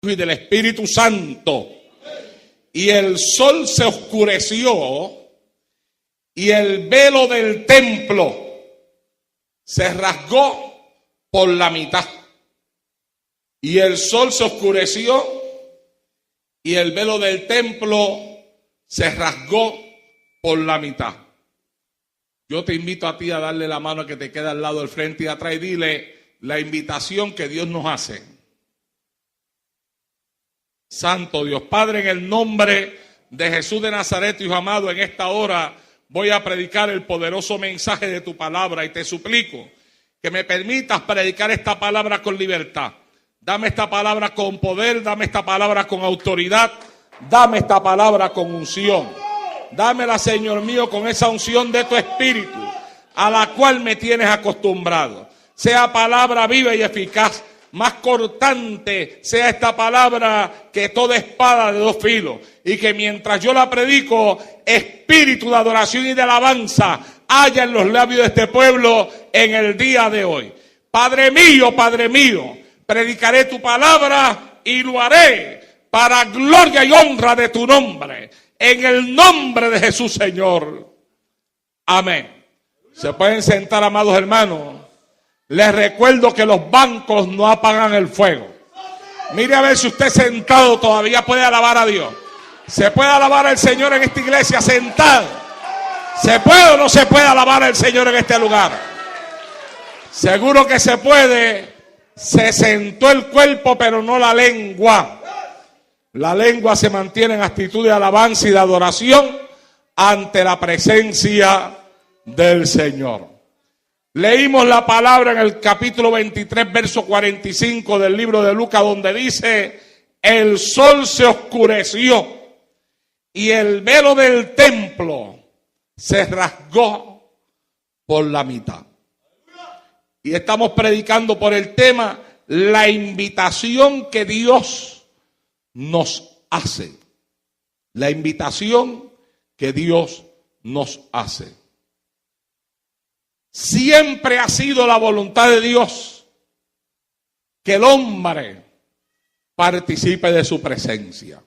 y del Espíritu Santo. Y el sol se oscureció y el velo del templo se rasgó por la mitad. Y el sol se oscureció y el velo del templo se rasgó por la mitad. Yo te invito a ti a darle la mano que te queda al lado del frente y atrás y dile la invitación que Dios nos hace. Santo Dios, Padre, en el nombre de Jesús de Nazaret, Hijo amado, en esta hora voy a predicar el poderoso mensaje de tu palabra y te suplico que me permitas predicar esta palabra con libertad. Dame esta palabra con poder, dame esta palabra con autoridad, dame esta palabra con unción. Dámela, Señor mío, con esa unción de tu Espíritu, a la cual me tienes acostumbrado. Sea palabra viva y eficaz, más cortante sea esta palabra que toda espada de dos filos. Y que mientras yo la predico, espíritu de adoración y de alabanza haya en los labios de este pueblo en el día de hoy. Padre mío, predicaré tu palabra y lo haré para gloria y honra de tu nombre. En el nombre de Jesús, Señor. Amén. Se pueden sentar, amados hermanos. Les recuerdo que los bancos no apagan el fuego. Mire a ver si usted sentado todavía puede alabar a Dios. ¿Se puede alabar al Señor en esta iglesia sentado? ¿Se puede o no se puede alabar al Señor en este lugar? Seguro que se puede. Se sentó el cuerpo, pero no la lengua. La lengua se mantiene en actitud de alabanza y de adoración ante la presencia del Señor. Leímos la palabra en el capítulo 23, verso 45 del libro de Lucas, donde dice: el sol se oscureció y el velo del templo se rasgó por la mitad. Y estamos predicando por el tema la invitación que Dios nos hace. La invitación que Dios nos hace. Siempre ha sido la voluntad de Dios que el hombre participe de su presencia.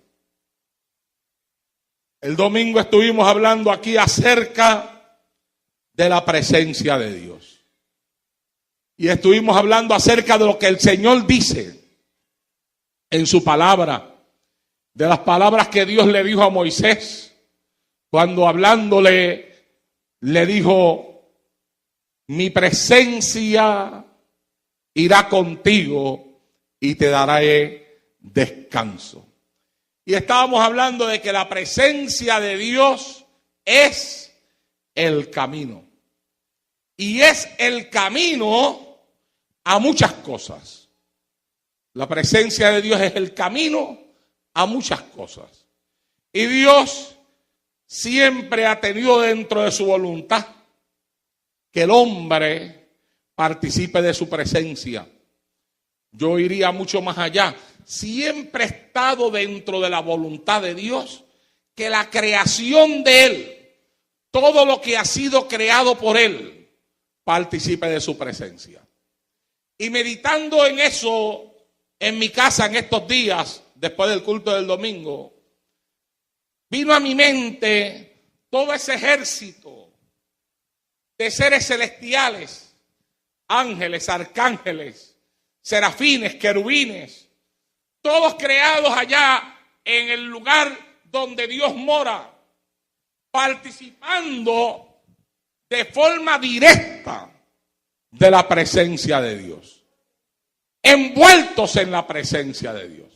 El domingo estuvimos hablando aquí acerca de la presencia de Dios. Y estuvimos hablando acerca de lo que el Señor dice en su palabra. De las palabras que Dios le dijo a Moisés cuando hablándole le dijo: mi presencia irá contigo y te daré descanso. Y estábamos hablando de que la presencia de Dios es el camino. Y es el camino a muchas cosas. La presencia de Dios es el camino a muchas cosas. Y Dios siempre ha tenido dentro de su voluntad que el hombre participe de su presencia. Yo iría mucho más allá. Siempre ha estado dentro de la voluntad de Dios que la creación de Él, todo lo que ha sido creado por Él, participe de su presencia. Y meditando en eso en mi casa en estos días, después del culto del domingo, vino a mi mente todo ese ejército de seres celestiales, ángeles, arcángeles, serafines, querubines, todos creados allá en el lugar donde Dios mora, participando de forma directa de la presencia de Dios, envueltos en la presencia de Dios,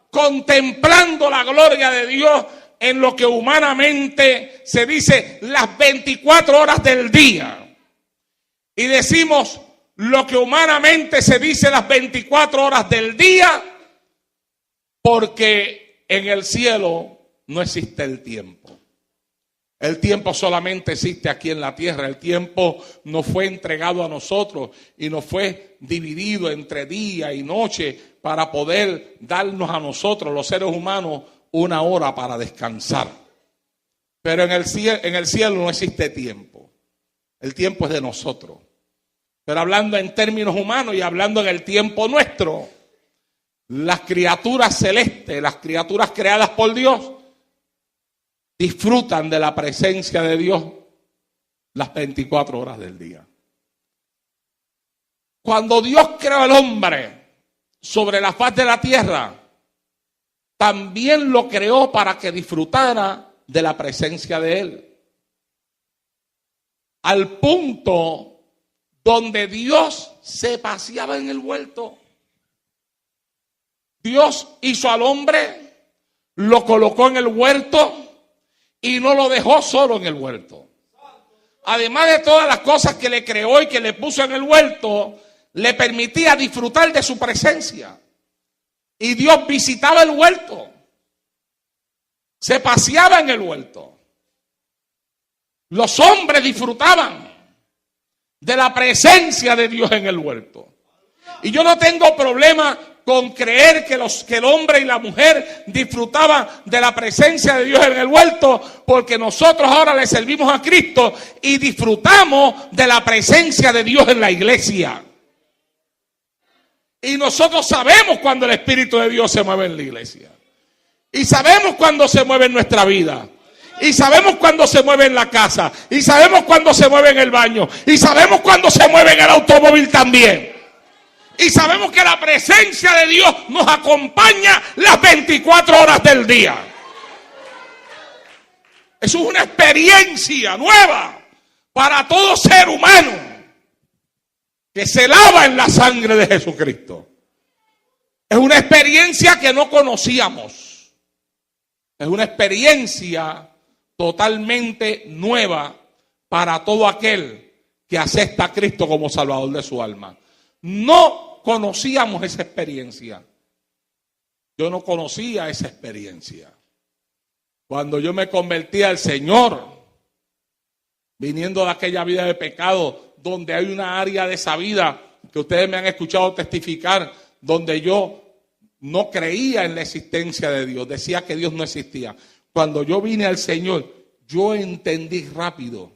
contemplando la gloria de Dios en lo que humanamente se dice las 24 horas del día. Y decimos lo que humanamente se dice las 24 horas del día porque en el cielo no existe el tiempo. El tiempo solamente existe aquí en la tierra. El tiempo nos fue entregado a nosotros y nos fue dividido entre día y noche para poder darnos a nosotros, los seres humanos, una hora para descansar. Pero en el cielo no existe tiempo. El tiempo es de nosotros. Pero hablando en términos humanos y hablando en el tiempo nuestro, las criaturas celestes, las criaturas creadas por Dios, disfrutan de la presencia de Dios las 24 horas del día. Cuando Dios creó al hombre sobre la faz de la tierra, también lo creó para que disfrutara de la presencia de Él. Al punto donde Dios se paseaba en el huerto. Dios hizo al hombre, lo colocó en el huerto y no lo dejó solo en el huerto. Además de todas las cosas que le creó y que le puso en el huerto, le permitía disfrutar de su presencia. Y Dios visitaba el huerto. Se paseaba en el huerto. Los hombres disfrutaban de la presencia de Dios en el huerto. Y yo no tengo problema con creer que el hombre y la mujer disfrutaban de la presencia de Dios en el huerto, porque nosotros ahora le servimos a Cristo y disfrutamos de la presencia de Dios en la iglesia. Y nosotros sabemos cuando el Espíritu de Dios se mueve en la iglesia. Y sabemos cuando se mueve en nuestra vida. Y sabemos cuando se mueve en la casa. Y sabemos cuando se mueve en el baño. Y sabemos cuando se mueve en el automóvil también. Y sabemos que la presencia de Dios nos acompaña las 24 horas del día. Eso es una experiencia nueva para todo ser humano que se lava en la sangre de Jesucristo. Es una experiencia que no conocíamos. Es una experiencia totalmente nueva para todo aquel que acepta a Cristo como Salvador de su alma. No conocíamos esa experiencia. Yo no conocía esa experiencia. Cuando yo me convertí al Señor, viniendo de aquella vida de pecado, donde hay una área de esa vida que ustedes me han escuchado testificar, donde yo no creía en la existencia de Dios, decía que Dios no existía. Cuando yo vine al Señor, yo entendí rápido,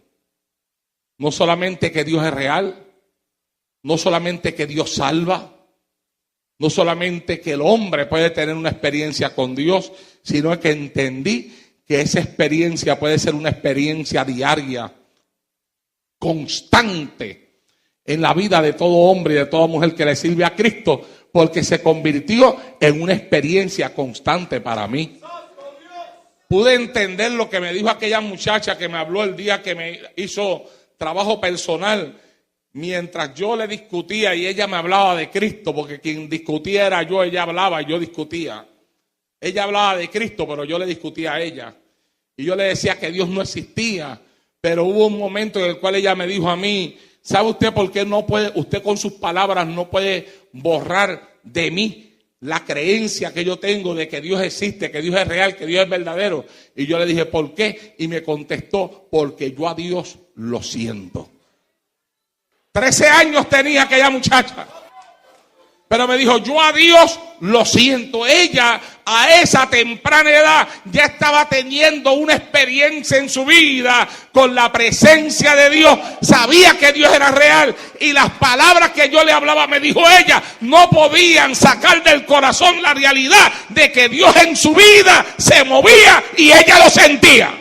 no solamente que Dios es real, no solamente que Dios salva, no solamente que el hombre puede tener una experiencia con Dios, sino que entendí que esa experiencia puede ser una experiencia diaria, constante, en la vida de todo hombre y de toda mujer que le sirve a Cristo, porque se convirtió en una experiencia constante para mí. Pude entender lo que me dijo aquella muchacha que me habló el día que me hizo trabajo personal, mientras yo le discutía y ella me hablaba de Cristo, porque quien discutía era yo, ella hablaba y yo discutía. Ella hablaba de Cristo, pero yo le discutía a ella. Y yo le decía que Dios no existía, pero hubo un momento en el cual ella me dijo a mí, ¿sabe usted por qué no puede, usted con sus palabras no puede borrar de mí la creencia que yo tengo de que Dios existe, que Dios es real, que Dios es verdadero? Y yo le dije, ¿por qué? Y me contestó, porque yo a Dios lo siento. 13 años tenía aquella muchacha, pero me dijo, yo a Dios lo siento. Ella a esa temprana edad ya estaba teniendo una experiencia en su vida con la presencia de Dios. Sabía que Dios era real y las palabras que yo le hablaba, me dijo ella, no podían sacar del corazón la realidad de que Dios en su vida se movía y ella lo sentía.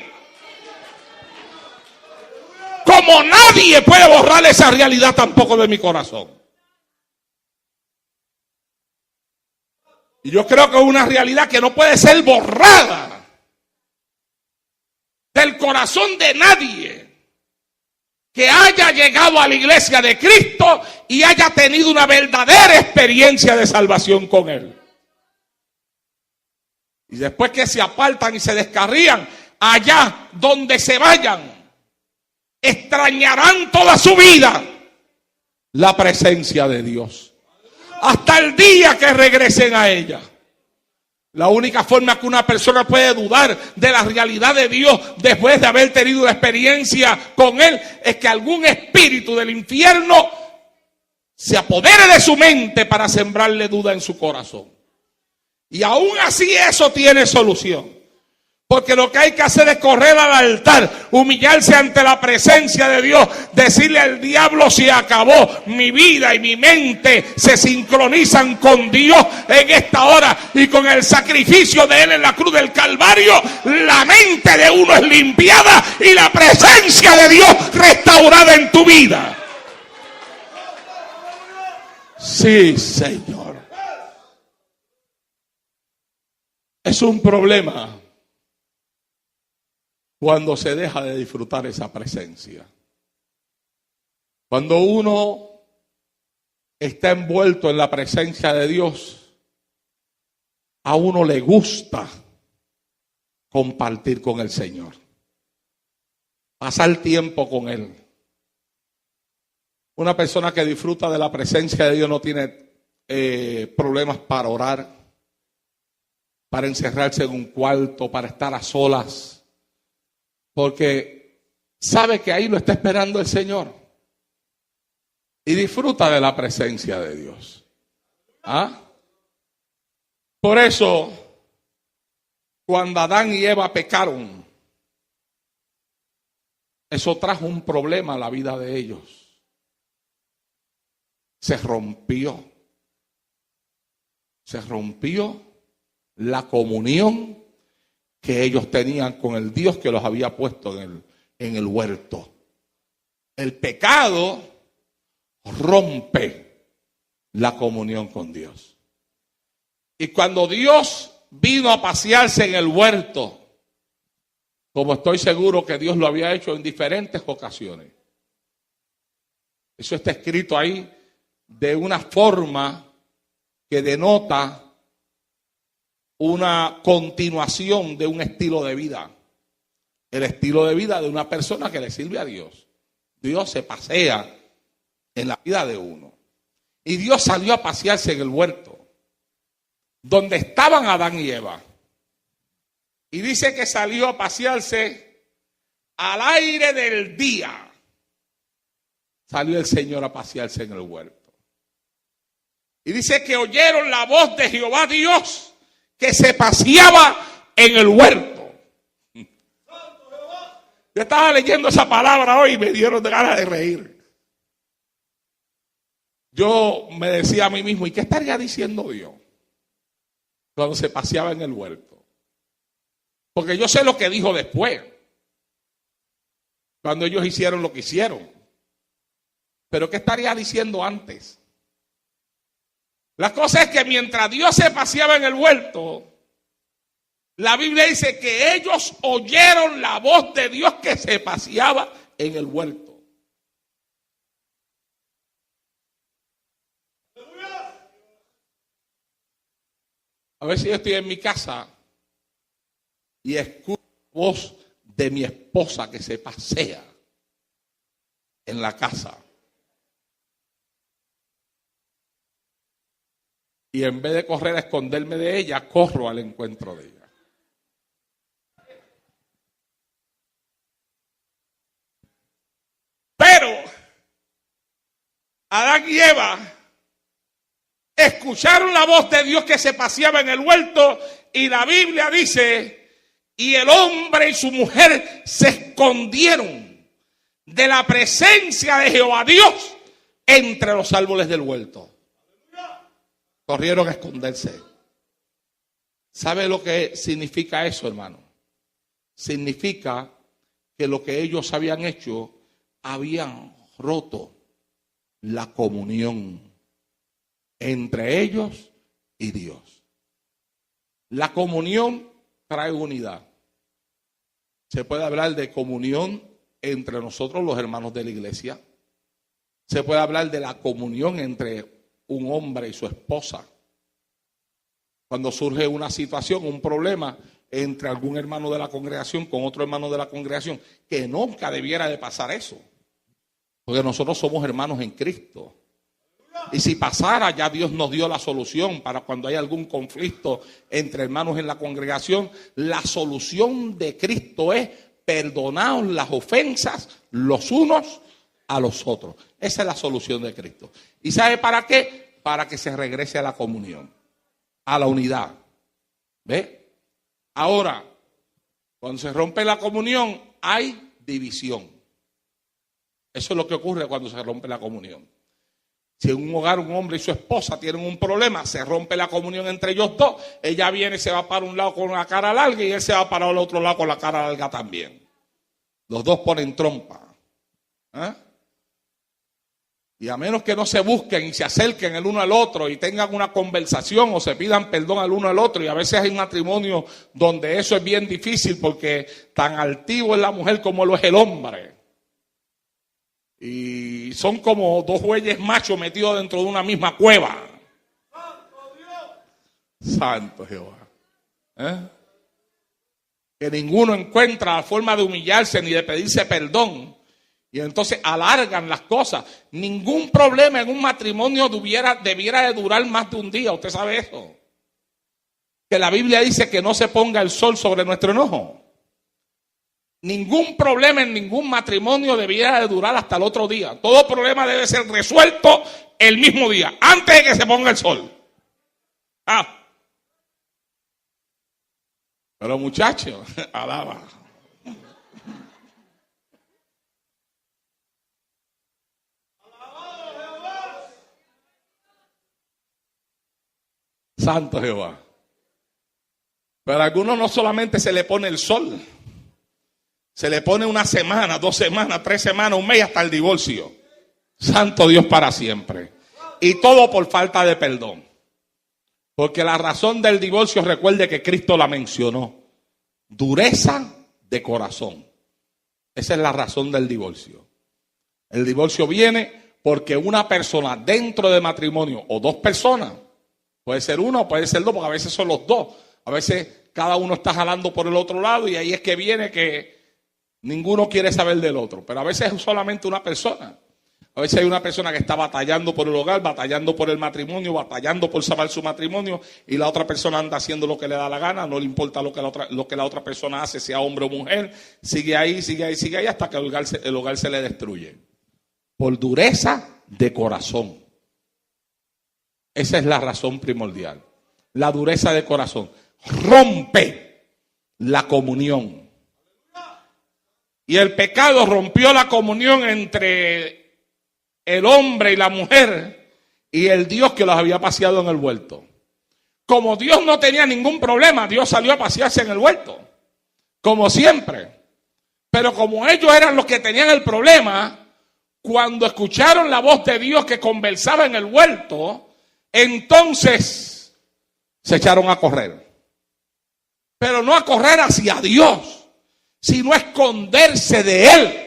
Como nadie puede borrar esa realidad tampoco de mi corazón. Y yo creo que es una realidad que no puede ser borrada del corazón de nadie que haya llegado a la iglesia de Cristo y haya tenido una verdadera experiencia de salvación con Él. Y después que se apartan y se descarrían, allá donde se vayan, extrañarán toda su vida la presencia de Dios. Hasta el día que regresen a ella. La única forma que una persona puede dudar de la realidad de Dios después de haber tenido una experiencia con Él es que algún espíritu del infierno se apodere de su mente para sembrarle duda en su corazón. Y aún así eso tiene solución. Porque lo que hay que hacer es correr al altar, humillarse ante la presencia de Dios, decirle al diablo: se acabó, mi vida y mi mente se sincronizan con Dios en esta hora, y con el sacrificio de Él en la cruz del Calvario, la mente de uno es limpiada y la presencia de Dios restaurada en tu vida. Sí, Señor. Es un problema cuando se deja de disfrutar esa presencia. Cuando uno está envuelto en la presencia de Dios, a uno le gusta compartir con el Señor, pasar tiempo con Él. Una persona que disfruta de la presencia de Dios no tiene problemas para orar, para encerrarse en un cuarto, para estar a solas, porque sabe que ahí lo está esperando el Señor y disfruta de la presencia de Dios. ¿Ah? Por eso, cuando Adán y Eva pecaron, eso trajo un problema a la vida de ellos. Se rompió la comunión que ellos tenían con el Dios que los había puesto en el huerto. El pecado rompe la comunión con Dios. Y cuando Dios vino a pasearse en el huerto, como estoy seguro que Dios lo había hecho en diferentes ocasiones, eso está escrito ahí de una forma que denota una continuación de un estilo de vida. El estilo de vida de una persona que le sirve a Dios. Dios se pasea en la vida de uno. Y Dios salió a pasearse en el huerto, donde estaban Adán y Eva. Y dice que salió a pasearse al aire del día. Salió el Señor a pasearse en el huerto. Y dice que oyeron la voz de Jehová Dios, que se paseaba en el huerto. Yo estaba leyendo esa palabra hoy y me dieron ganas de reír. Yo me decía a mí mismo: ¿y qué estaría diciendo Dios cuando se paseaba en el huerto? Porque yo sé lo que dijo después, cuando ellos hicieron lo que hicieron. Pero ¿qué estaría diciendo antes? La cosa es que mientras Dios se paseaba en el huerto, la Biblia dice que ellos oyeron la voz de Dios que se paseaba en el huerto. A ver si yo estoy en mi casa y escucho la voz de mi esposa que se pasea en la casa. Y en vez de correr a esconderme de ella, corro al encuentro de ella. Pero Adán y Eva escucharon la voz de Dios que se paseaba en el huerto, y la Biblia dice: y el hombre y su mujer se escondieron de la presencia de Jehová Dios entre los árboles del huerto. Corrieron a esconderse. ¿Sabe lo que significa eso, hermano? Significa que lo que ellos habían hecho, habían roto la comunión entre ellos y Dios. La comunión trae unidad. Se puede hablar de comunión entre nosotros, los hermanos de la iglesia. Se puede hablar de la comunión entre un hombre y su esposa. Cuando surge una situación, un problema entre algún hermano de la congregación con otro hermano de la congregación, que nunca debiera de pasar eso, porque nosotros somos hermanos en Cristo. Y si pasara, ya Dios nos dio la solución para cuando hay algún conflicto entre hermanos en la congregación. La solución de Cristo es: perdonaos las ofensas los unos a los otros. Esa es la solución de Cristo. ¿Y sabe para qué? Para que se regrese a la comunión, a la unidad. ¿Ve? Ahora, Cuando se rompe la comunión, hay división. Eso es lo que ocurre cuando se rompe la comunión. Si en un hogar un hombre y su esposa tienen un problema, se rompe la comunión entre ellos dos, ella viene y se va para un lado con la cara larga y él se va para el otro lado con la cara larga también. Los dos ponen trompa. ¿Eh? Y a menos que no se busquen y se acerquen el uno al otro y tengan una conversación o se pidan perdón al uno al otro, y a veces hay matrimonios donde eso es bien difícil porque tan altivo es la mujer como lo es el hombre. Y son como dos bueyes machos metidos dentro de una misma cueva. Santo Jehová. Que ninguno encuentra la forma de humillarse ni de pedirse perdón. Y entonces alargan las cosas. Ningún problema en un matrimonio debiera de durar más de un día. ¿Usted sabe eso? Que la Biblia dice que no se ponga el sol sobre nuestro enojo. Ningún problema en ningún matrimonio debiera de durar hasta el otro día. Todo problema debe ser resuelto el mismo día, antes de que se ponga el sol. Pero muchachos, alaba. Santo Jehová. Pero a algunos no solamente se le pone el sol. Se le pone una semana, 2 semanas, 3 semanas, un mes, hasta el divorcio. Santo Dios para siempre. Y todo por falta de perdón. Porque la razón del divorcio, recuerde que Cristo la mencionó. Dureza de corazón. Esa es la razón del divorcio. El divorcio viene porque una persona dentro del matrimonio, o 2 personas, puede ser 1 o puede ser 2, porque a veces son los 2. A veces cada uno está jalando por el otro lado y ahí es que viene que ninguno quiere saber del otro, pero a veces es solamente una persona. A veces hay una persona que está batallando por el hogar, batallando por el matrimonio, batallando por salvar su matrimonio, y la otra persona anda haciendo lo que le da la gana, no le importa lo que la otra persona hace, sea hombre o mujer, sigue ahí, hasta que el hogar se le destruye. Por dureza de corazón. Esa es la razón primordial. La dureza de corazón. Rompe la comunión. Y el pecado rompió la comunión entre el hombre y la mujer y el Dios que los había paseado en el huerto. Como Dios no tenía ningún problema, Dios salió a pasearse en el huerto, como siempre. Pero como ellos eran los que tenían el problema, cuando escucharon la voz de Dios que conversaba en el huerto, entonces se echaron a correr. Pero no a correr hacia Dios, sino esconderse de Él.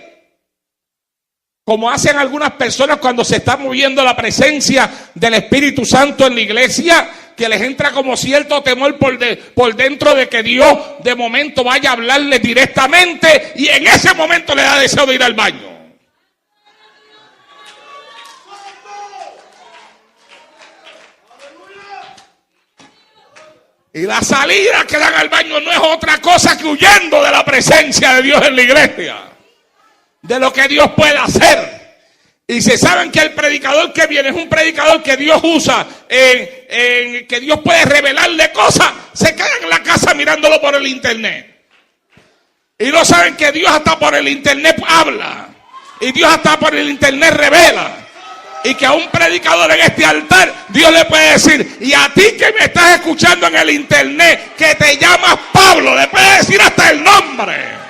Como hacen algunas personas cuando se está moviendo la presencia del Espíritu Santo en la iglesia, que les entra como cierto temor por dentro de que Dios de momento vaya a hablarles directamente y en ese momento le da deseo de ir al baño. Y la salida que dan al baño no es otra cosa que huyendo de la presencia de Dios en la iglesia. De lo que Dios puede hacer. Y se saben que el predicador que viene es un predicador que Dios usa, que Dios puede revelarle cosas. Se quedan en la casa mirándolo por el internet. Y no saben que Dios hasta por el internet habla. Y Dios hasta por el internet revela. Y que a un predicador en este altar Dios le puede decir, y a ti que me estás escuchando en el internet, que te llamas Pablo, le puede decir hasta el nombre.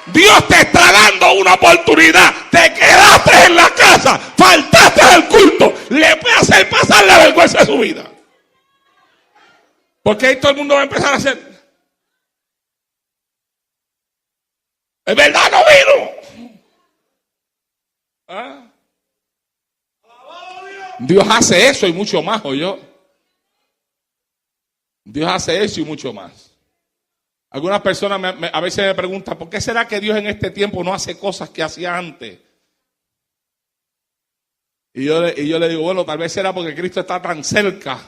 Dios te está dando una oportunidad. Te quedaste en la casa, faltaste al culto, le puede hacer pasar la vergüenza de su vida. Porque ahí todo el mundo va a empezar a hacer, es verdad, no vino. ¿Ah? Dios hace eso y mucho más, ¿oyó? Dios hace eso y mucho más. Algunas personas a veces me preguntan, ¿por qué será que Dios en este tiempo no hace cosas que hacía antes? Y yo le digo, bueno, tal vez será porque Cristo está tan cerca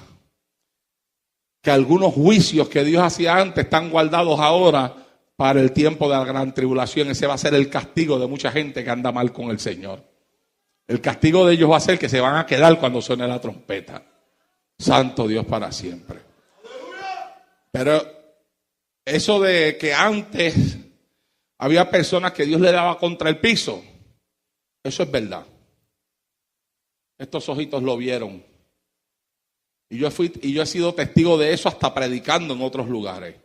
que algunos juicios que Dios hacía antes están guardados ahora para el tiempo de la gran tribulación. Ese va a ser el castigo de mucha gente que anda mal con el Señor. El castigo de ellos va a ser que se van a quedar cuando suene la trompeta. Santo Dios para siempre. Pero Eso de que antes había personas que Dios le daba contra el piso, eso es verdad. Estos ojitos lo vieron. Y yo he sido testigo de eso hasta predicando en otros lugares.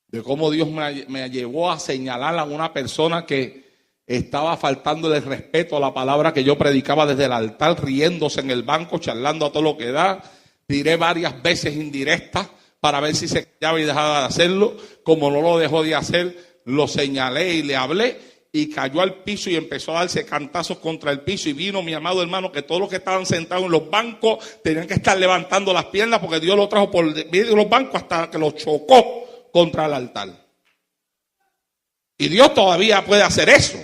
De cómo Dios me llevó a señalar a una persona que estaba faltándole el respeto a la palabra que yo predicaba desde el altar, riéndose en el banco, charlando a todo lo que da. Tiré varias veces indirectas para ver si se callaba y dejaba de hacerlo. Como no lo dejó de hacer, lo señalé y le hablé y cayó al piso y empezó a darse cantazos contra el piso. Y vino mi amado hermano que todos los que estaban sentados en los bancos tenían que estar levantando las piernas porque Dios lo trajo por medio de los bancos hasta que lo chocó contra el altar. Y Dios todavía puede hacer eso.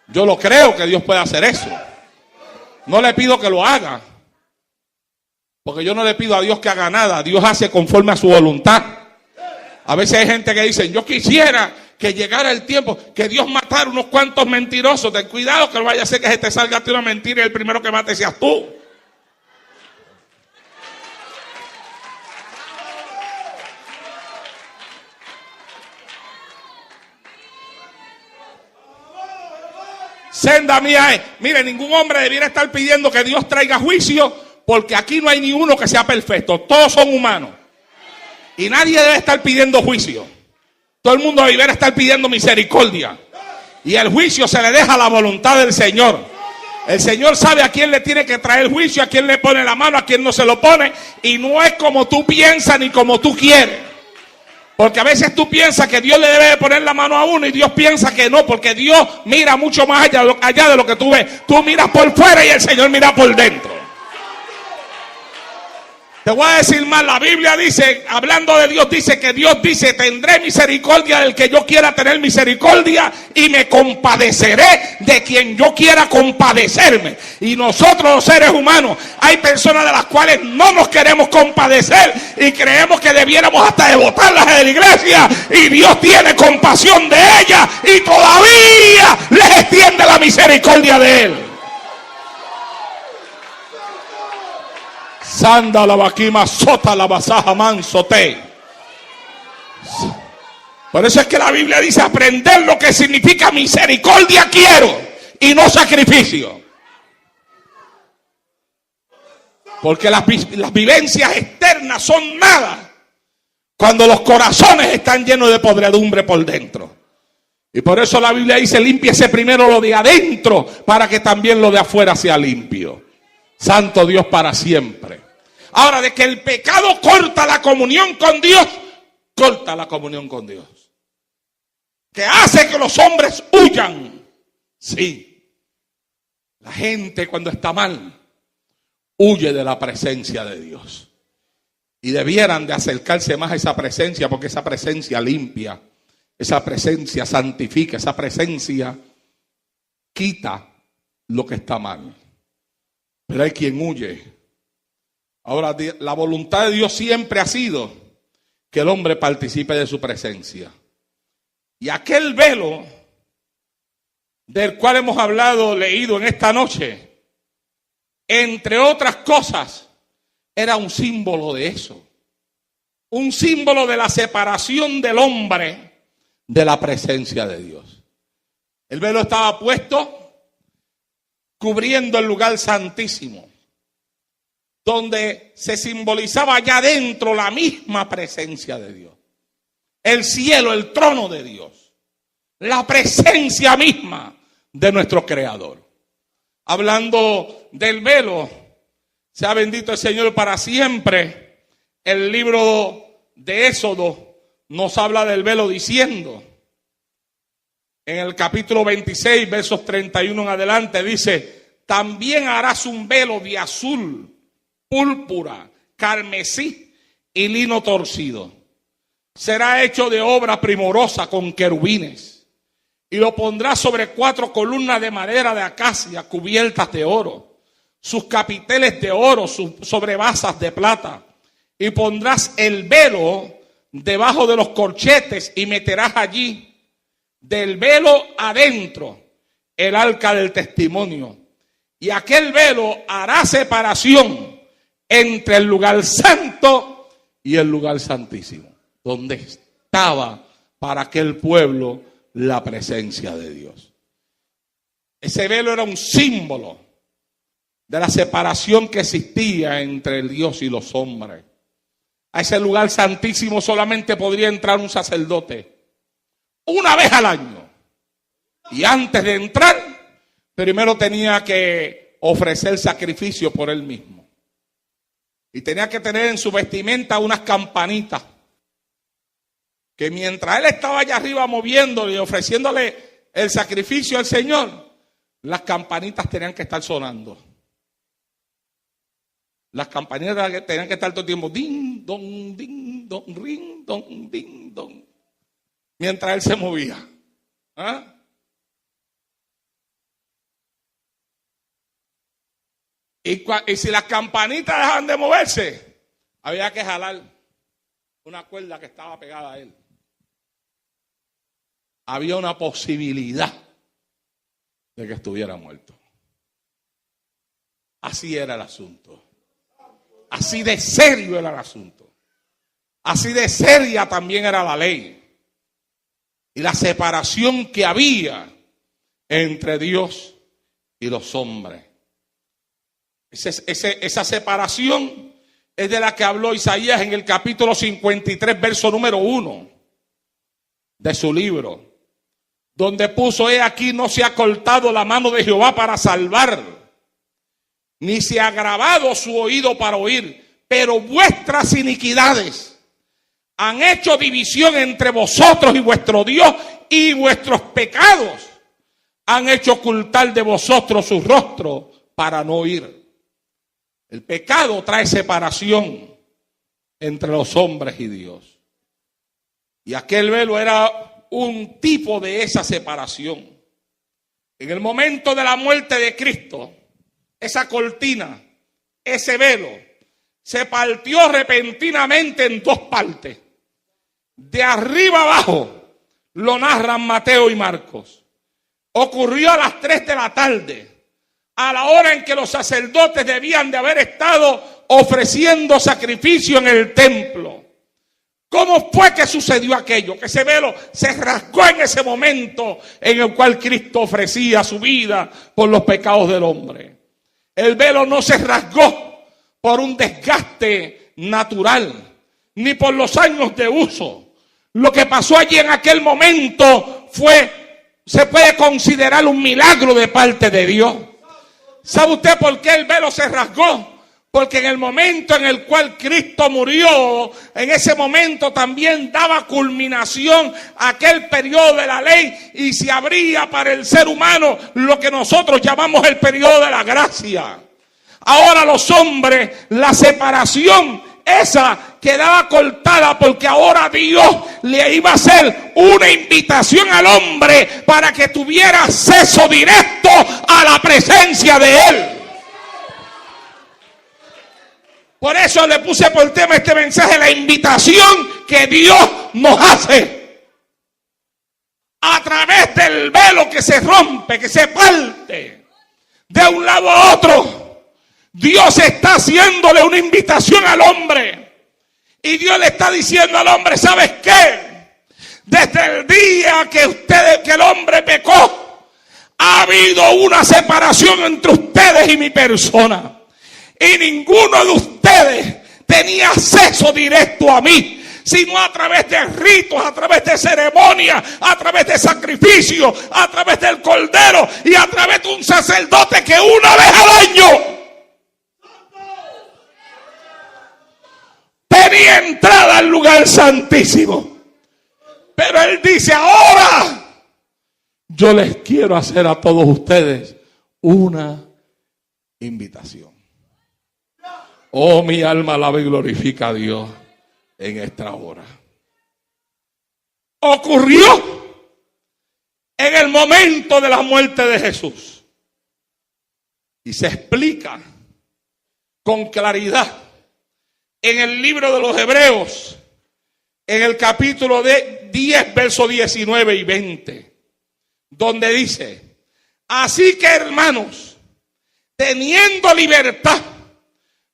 Yo lo creo que Dios puede hacer eso. No le pido que lo haga, porque yo no le pido a Dios que haga nada. Dios hace conforme a su voluntad. A veces hay gente que dice, yo quisiera que llegara el tiempo que Dios matara unos cuantos mentirosos. Ten cuidado que no vaya a ser que se te salga a ti una mentira y el primero que mate seas tú. Senda mía es, mire, ningún hombre debiera estar pidiendo que Dios traiga juicio, porque aquí no hay ni uno que sea perfecto, todos son humanos. Y nadie debe estar pidiendo juicio. Todo el mundo debiera estar pidiendo misericordia. Y el juicio se le deja a la voluntad del Señor. El Señor sabe a quién le tiene que traer juicio, a quién le pone la mano, a quién no se lo pone. Y no es como tú piensas ni como tú quieres. Porque a veces tú piensas que Dios le debe de poner la mano a uno y Dios piensa que no, porque Dios mira mucho más allá de lo que tú ves. Tú miras por fuera y el Señor mira por dentro. Te voy a decir más, la Biblia dice, hablando de Dios, dice que Dios dice, tendré misericordia del que yo quiera tener misericordia y me compadeceré de quien yo quiera compadecerme. Y nosotros los seres humanos, hay personas de las cuales no nos queremos compadecer y creemos que debiéramos hasta de botarlas de la iglesia, y Dios tiene compasión de ellas y todavía les extiende la misericordia de Él. Sanda la vaquima sota la basaja mansote. Por eso es que la Biblia dice aprender lo que significa misericordia quiero y no sacrificio. Porque las vivencias externas son nada cuando los corazones están llenos de podredumbre por dentro. Y por eso la Biblia dice límpiese primero lo de adentro para que también lo de afuera sea limpio. Santo Dios para siempre. Ahora, de que el pecado corta la comunión con Dios, corta la comunión con Dios. Que hace que los hombres huyan. Sí. La gente cuando está mal, huye de la presencia de Dios. Y debieran de acercarse más a esa presencia, porque esa presencia limpia, esa presencia santifica, esa presencia quita lo que está mal. Pero hay quien huye. Ahora, la voluntad de Dios siempre ha sido que el hombre participe de su presencia. Y aquel velo del cual hemos hablado, leído en esta noche, entre otras cosas, era un símbolo de eso. Un símbolo de la separación del hombre de la presencia de Dios. El velo estaba puesto cubriendo el lugar santísimo, donde se simbolizaba allá adentro la misma presencia de Dios. El cielo, el trono de Dios. La presencia misma de nuestro Creador. Hablando del velo, sea bendito el Señor para siempre. El libro de Éxodo nos habla del velo diciendo, en el capítulo 26, versos 31 en adelante, dice, también harás un velo de azul, púrpura, carmesí y lino torcido. Será hecho de obra primorosa con querubines. Y lo pondrás sobre 4 columnas de madera de acacia cubiertas de oro. Sus capiteles de oro sobre basas de plata. Y pondrás el velo debajo de los corchetes y meterás allí del velo adentro el arca del testimonio. Y aquel velo hará separación entre el lugar santo y el lugar santísimo. donde estaba para aquel pueblo la presencia de Dios. Ese velo era un símbolo de la separación que existía entre el Dios y los hombres. A ese lugar santísimo solamente podría entrar un sacerdote una vez al año. Y antes de entrar, primero tenía que ofrecer sacrificio por él mismo. Y tenía que tener en su vestimenta unas campanitas, que mientras él estaba allá arriba moviéndole y ofreciéndole el sacrificio al Señor, las campanitas tenían que estar sonando. Las campanitas tenían que estar todo el tiempo ding, dong, ring, dong, ding, dong, mientras él se movía. ¿Ah? Y si las campanitas dejaban de moverse, había que jalar una cuerda que estaba pegada a él. Había una posibilidad de que estuviera muerto. Así era el asunto. Así de serio era el asunto. Así de seria también era la ley. Y la separación que había entre Dios y los hombres. Esa separación es de la que habló Isaías en el capítulo 53, verso número 1 de su libro, donde puso: he aquí, no se ha cortado la mano de Jehová para salvar, ni se ha agravado su oído para oír, pero vuestras iniquidades han hecho división entre vosotros y vuestro Dios, y vuestros pecados han hecho ocultar de vosotros su rostro para no oír. El pecado trae separación entre los hombres y Dios. Y aquel velo era un tipo de esa separación. En el momento de la muerte de Cristo, esa cortina, ese velo, se partió repentinamente en dos partes. De arriba abajo, lo narran Mateo y Marcos. Ocurrió a las 3 de la tarde. A la hora en que los sacerdotes debían de haber estado ofreciendo sacrificio en el templo. ¿Cómo fue que sucedió aquello? Que ese velo se rasgó en ese momento en el cual Cristo ofrecía su vida por los pecados del hombre. El velo no se rasgó por un desgaste natural, ni por los años de uso. Lo que pasó allí en aquel momento se puede considerar un milagro de parte de Dios. ¿Sabe usted por qué el velo se rasgó? Porque en el momento en el cual Cristo murió, en ese momento también daba culminación a aquel periodo de la ley y se abría para el ser humano lo que nosotros llamamos el periodo de la gracia. Ahora los hombres, la separación esa quedaba cortada porque ahora Dios le iba a hacer una invitación al hombre para que tuviera acceso directo a la presencia de Él. Por eso le puse por tema este mensaje: la invitación que Dios nos hace a través del velo que se rompe, que se parte de un lado a otro. Dios está haciéndole una invitación al hombre. Y Dios le está diciendo al hombre: ¿sabes qué? Desde el día que el hombre pecó, ha habido una separación entre ustedes y mi persona. Y ninguno de ustedes tenía acceso directo a mí, sino a través de ritos, a través de ceremonias, a través de sacrificios, a través del cordero y a través de un sacerdote que una vez al año tenía entrada al lugar santísimo. Pero Él dice: ahora yo les quiero hacer a todos ustedes una invitación. Oh, mi alma alaba y glorifica a Dios en esta hora. Ocurrió en el momento de la muerte de Jesús. Y se explica con claridad en el libro de los Hebreos, en el capítulo 10, versos 19 y 20, donde dice: así que, hermanos, teniendo libertad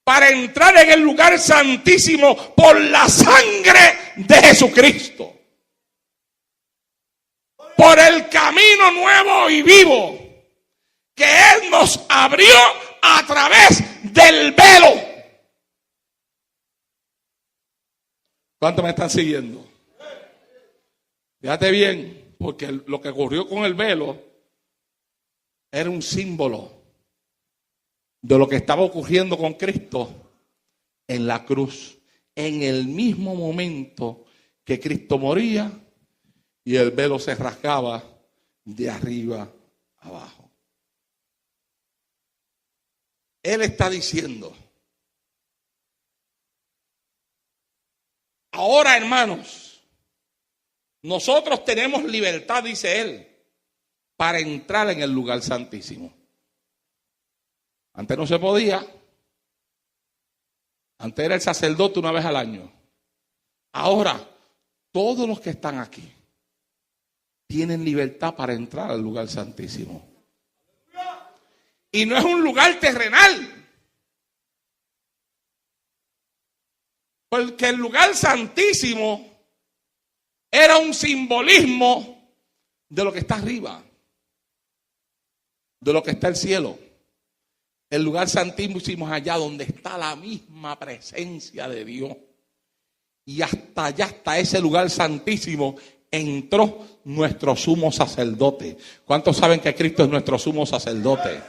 para entrar en el lugar santísimo por la sangre de Jesucristo. Por el camino nuevo y vivo que Él nos abrió a través del velo. ¿Cuántos me están siguiendo? Fíjate bien, porque lo que ocurrió con el velo era un símbolo de lo que estaba ocurriendo con Cristo en la cruz. En el mismo momento que Cristo moría y el velo se rasgaba de arriba abajo. Él está diciendo: ahora, hermanos, nosotros tenemos libertad, dice Él, para entrar en el lugar santísimo. Antes no se podía. Antes era el sacerdote una vez al año. Ahora, todos los que están aquí tienen libertad para entrar al lugar santísimo. Y no es un lugar terrenal. Porque el lugar santísimo era un simbolismo de lo que está arriba, de lo que está el cielo. El lugar santísimo es allá donde está la misma presencia de Dios. Y hasta allá, hasta ese lugar santísimo, entró nuestro sumo sacerdote. ¿Cuántos saben que Cristo es nuestro sumo sacerdote?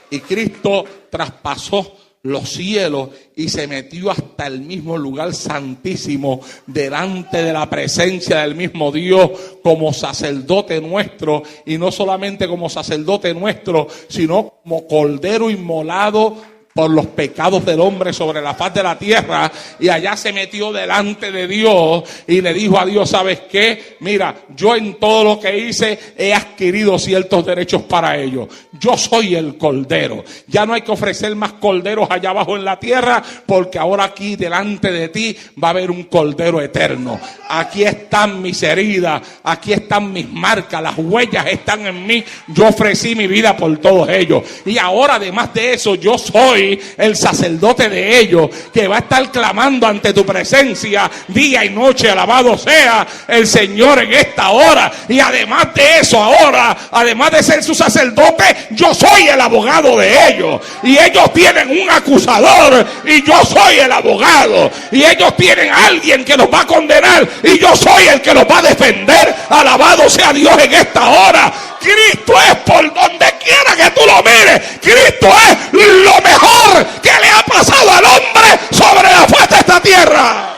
Y Cristo traspasó los cielos y se metió hasta el mismo lugar santísimo, delante de la presencia del mismo Dios, como sacerdote nuestro. Y no solamente como sacerdote nuestro, sino como cordero inmolado por los pecados del hombre sobre la faz de la tierra. Y allá se metió delante de Dios y le dijo a Dios: ¿sabes qué? Mira, yo en todo lo que hice he adquirido ciertos derechos para ellos. Yo soy el cordero. Ya no hay que ofrecer más corderos allá abajo en la tierra, porque ahora aquí delante de ti va a haber un cordero eterno. Aquí están mis heridas, aquí están mis marcas, las huellas están en mí. Yo ofrecí mi vida por todos ellos. Y ahora, además de eso, yo soy el sacerdote de ellos, que va a estar clamando ante tu presencia día y noche. Alabado sea el Señor en esta hora. Y además de eso, ahora, además de ser su sacerdote, yo soy el abogado de ellos. Y ellos tienen un acusador y yo soy el abogado. Y ellos tienen a alguien que los va a condenar y yo soy el que los va a defender. Alabado sea Dios en esta hora. Cristo es, por donde quiera que tú lo mires, Cristo es lo mejor que le ha pasado al hombre sobre la faz de esta tierra.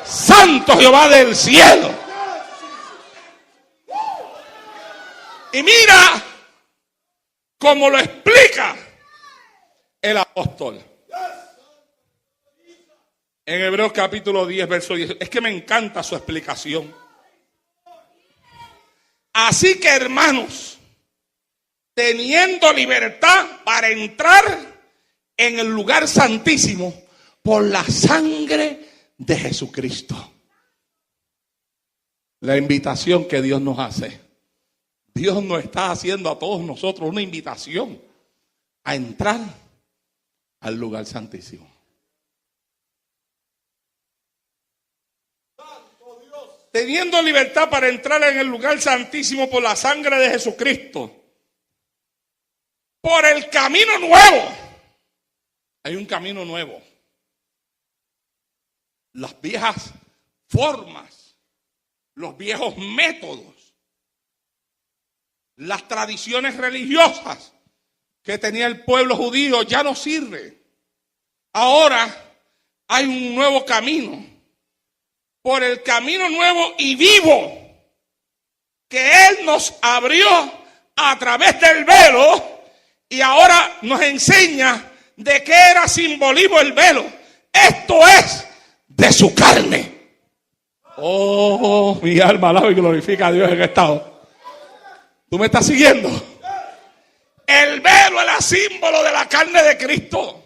Santo Jehová del cielo. Y mira cómo lo explica el apóstol en Hebreos capítulo 10, verso 10. Es que me encanta su explicación. Así que, hermanos, teniendo libertad para entrar en el lugar santísimo por la sangre de Jesucristo. La invitación que Dios nos hace. Dios nos está haciendo a todos nosotros una invitación a entrar al lugar santísimo. Teniendo libertad para entrar en el lugar santísimo por la sangre de Jesucristo. Por el camino nuevo. Hay un camino nuevo. Las viejas formas, los viejos métodos, las tradiciones religiosas que tenía el pueblo judío ya no sirven. Ahora hay un nuevo camino, por el camino nuevo y vivo que Él nos abrió a través del velo, y ahora nos enseña de qué era simbolismo el velo. Esto es de su carne. Oh, mi alma alaba y glorifica a Dios en esta hora. ¿Tú me estás siguiendo? El velo era símbolo de la carne de Cristo.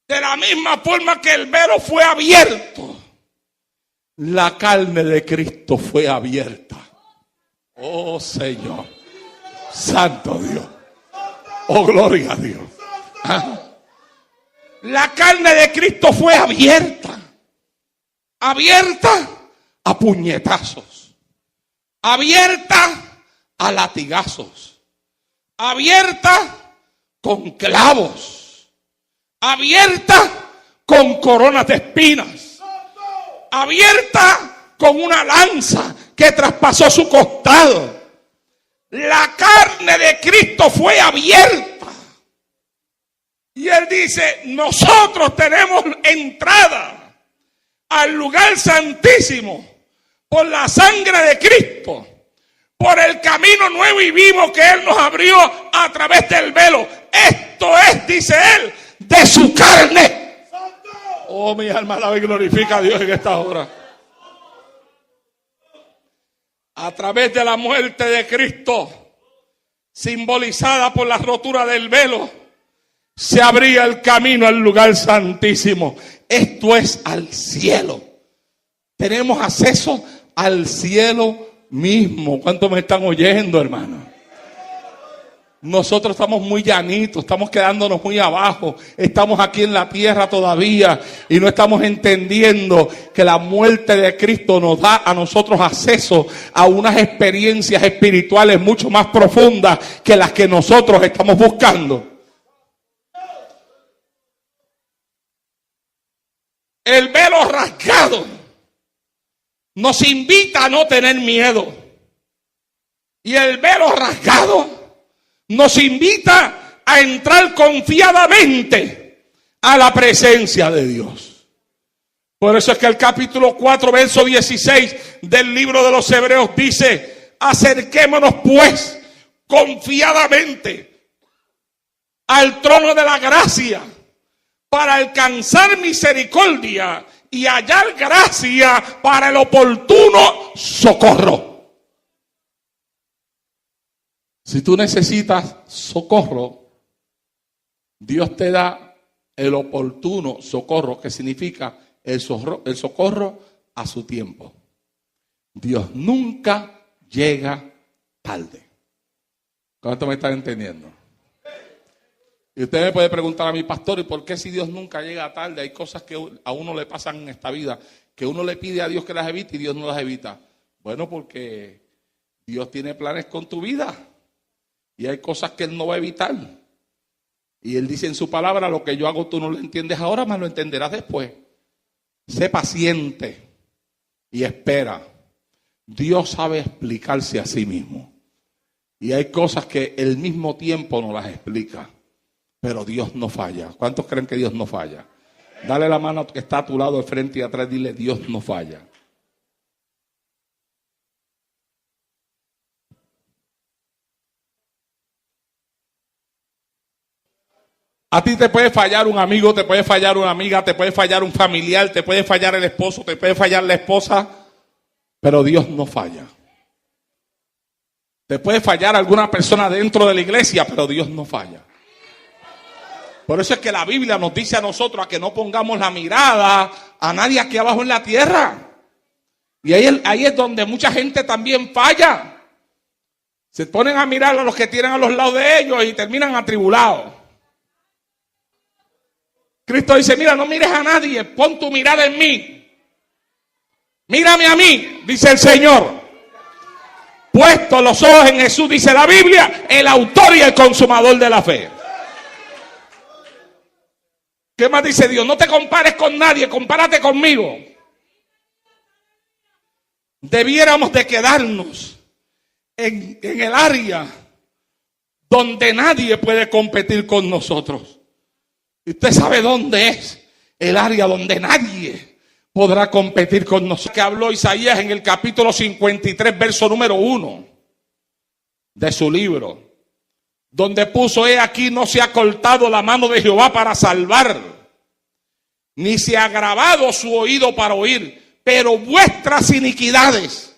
De la misma forma que el velo fue abierto, la carne de Cristo fue abierta. Oh Señor, santo Dios. Oh gloria a Dios. ¿Ah? La carne de Cristo fue abierta. Abierta a puñetazos. Abierta a latigazos. Abierta con clavos. Abierta con coronas de espinas. Abierta con una lanza que traspasó su costado. La carne de Cristo fue abierta. Y él dice, nosotros tenemos entrada al lugar santísimo por la sangre de Cristo, por el camino nuevo y vivo que él nos abrió a través del velo. Esto es, dice él, de su carne. Oh, mi alma alaba y glorifica a Dios en esta hora. A través de la muerte de Cristo, simbolizada por la rotura del velo, se abría el camino al lugar santísimo. Esto es al cielo. Tenemos acceso al cielo mismo. ¿Cuántos me están oyendo, hermano? Nosotros estamos muy llanitos, estamos quedándonos muy abajo, estamos aquí en la tierra todavía y no estamos entendiendo que la muerte de Cristo nos da a nosotros acceso a unas experiencias espirituales mucho más profundas que las que nosotros estamos buscando. El velo rasgado nos invita a no tener miedo. Y el velo rasgado nos invita a entrar confiadamente a la presencia de Dios. Por eso es que el capítulo 4, verso 16 del libro de los Hebreos dice: acerquémonos pues confiadamente al trono de la gracia para alcanzar misericordia y hallar gracia para el oportuno socorro. Si tú necesitas socorro, Dios te da el oportuno socorro, que significa el socorro a su tiempo. Dios nunca llega tarde. ¿Cuánto me están entendiendo? Y usted me puede preguntar a mi pastor, ¿y por qué si Dios nunca llega tarde? Hay cosas que a uno le pasan en esta vida, que uno le pide a Dios que las evite y Dios no las evita. Bueno, porque Dios tiene planes con tu vida. Y hay cosas que Él no va a evitar. Y Él dice en su palabra: lo que yo hago tú no lo entiendes ahora, mas lo entenderás después. Sé paciente y espera. Dios sabe explicarse a sí mismo. Y hay cosas que el mismo tiempo no las explica. Pero Dios no falla. ¿Cuántos creen que Dios no falla? Dale la mano que está a tu lado, de frente y atrás, dile: Dios no falla. A ti te puede fallar un amigo, te puede fallar una amiga, te puede fallar un familiar, te puede fallar el esposo, te puede fallar la esposa, pero Dios no falla. Te puede fallar alguna persona dentro de la iglesia, pero Dios no falla. Por eso es que la Biblia nos dice a nosotros a que no pongamos la mirada a nadie aquí abajo en la tierra. Y ahí es donde mucha gente también falla. Se ponen a mirar a los que tienen a los lados de ellos y terminan atribulados. Cristo dice: mira, no mires a nadie, pon tu mirada en mí. Mírame a mí, dice el Señor. Puesto los ojos en Jesús, dice la Biblia, el autor y el consumador de la fe. ¿Qué más dice Dios? No te compares con nadie, compárate conmigo. Debiéramos de quedarnos en el área donde nadie puede competir con nosotros. Y usted sabe dónde es el área donde nadie podrá competir con nosotros. Que habló Isaías en el capítulo 53, verso número 1 de su libro, donde puso: he aquí, no se ha cortado la mano de Jehová para salvar, ni se ha agravado su oído para oír, pero vuestras iniquidades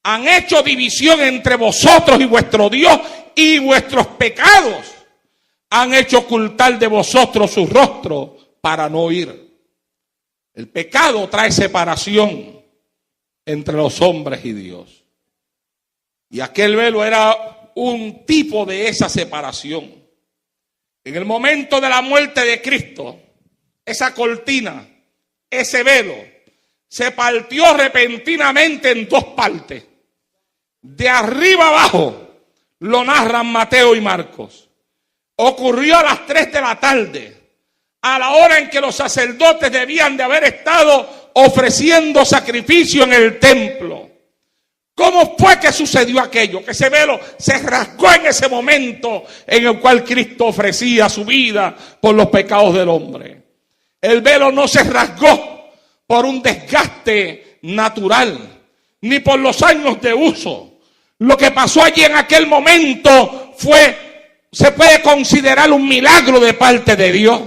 han hecho división entre vosotros y vuestro Dios, y vuestros pecados han hecho ocultar de vosotros su rostro para no oír. El pecado trae separación entre los hombres y Dios. Y aquel velo era un tipo de esa separación. En el momento de la muerte de Cristo, esa cortina, ese velo, se partió repentinamente en dos partes. De arriba abajo, lo narran Mateo y Marcos. Ocurrió a las 3 de la tarde, a la hora en que los sacerdotes debían de haber estado ofreciendo sacrificio en el templo. ¿Cómo fue que sucedió aquello? Que ese velo se rasgó en ese momento en el cual Cristo ofrecía su vida por los pecados del hombre. El velo no se rasgó por un desgaste natural, ni por los años de uso. Lo que pasó allí en aquel momento se puede considerar un milagro de parte de Dios.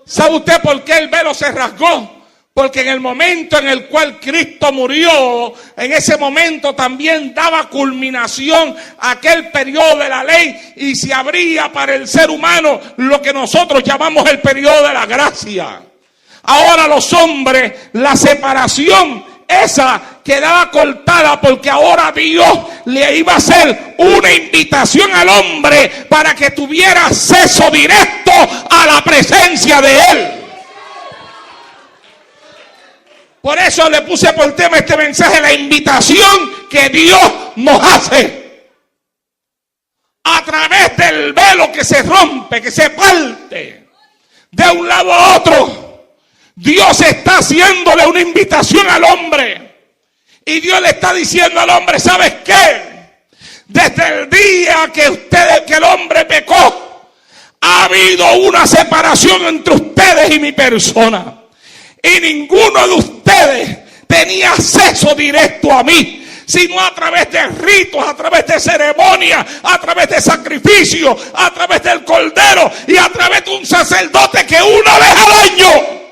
¿Sabe usted por qué el velo se rasgó? Porque en el momento en el cual Cristo murió, en ese momento también daba culminación a aquel periodo de la ley y se abría para el ser humano lo que nosotros llamamos el periodo de la gracia. Ahora los hombres, la separación esa quedaba cortada, porque ahora Dios le iba a hacer una invitación al hombre para que tuviera acceso directo a la presencia de Él. Por eso le puse por tema este mensaje, la invitación que Dios nos hace. A través del velo que se rompe, que se parte de un lado a otro, Dios está haciéndole una invitación al hombre. Y Dios le está diciendo al hombre, ¿sabes qué? Desde el día que el hombre pecó, ha habido una separación entre ustedes y mi persona. Y ninguno de ustedes tenía acceso directo a mí, sino a través de ritos, a través de ceremonias, a través de sacrificios, a través del cordero y a través de un sacerdote que una vez al año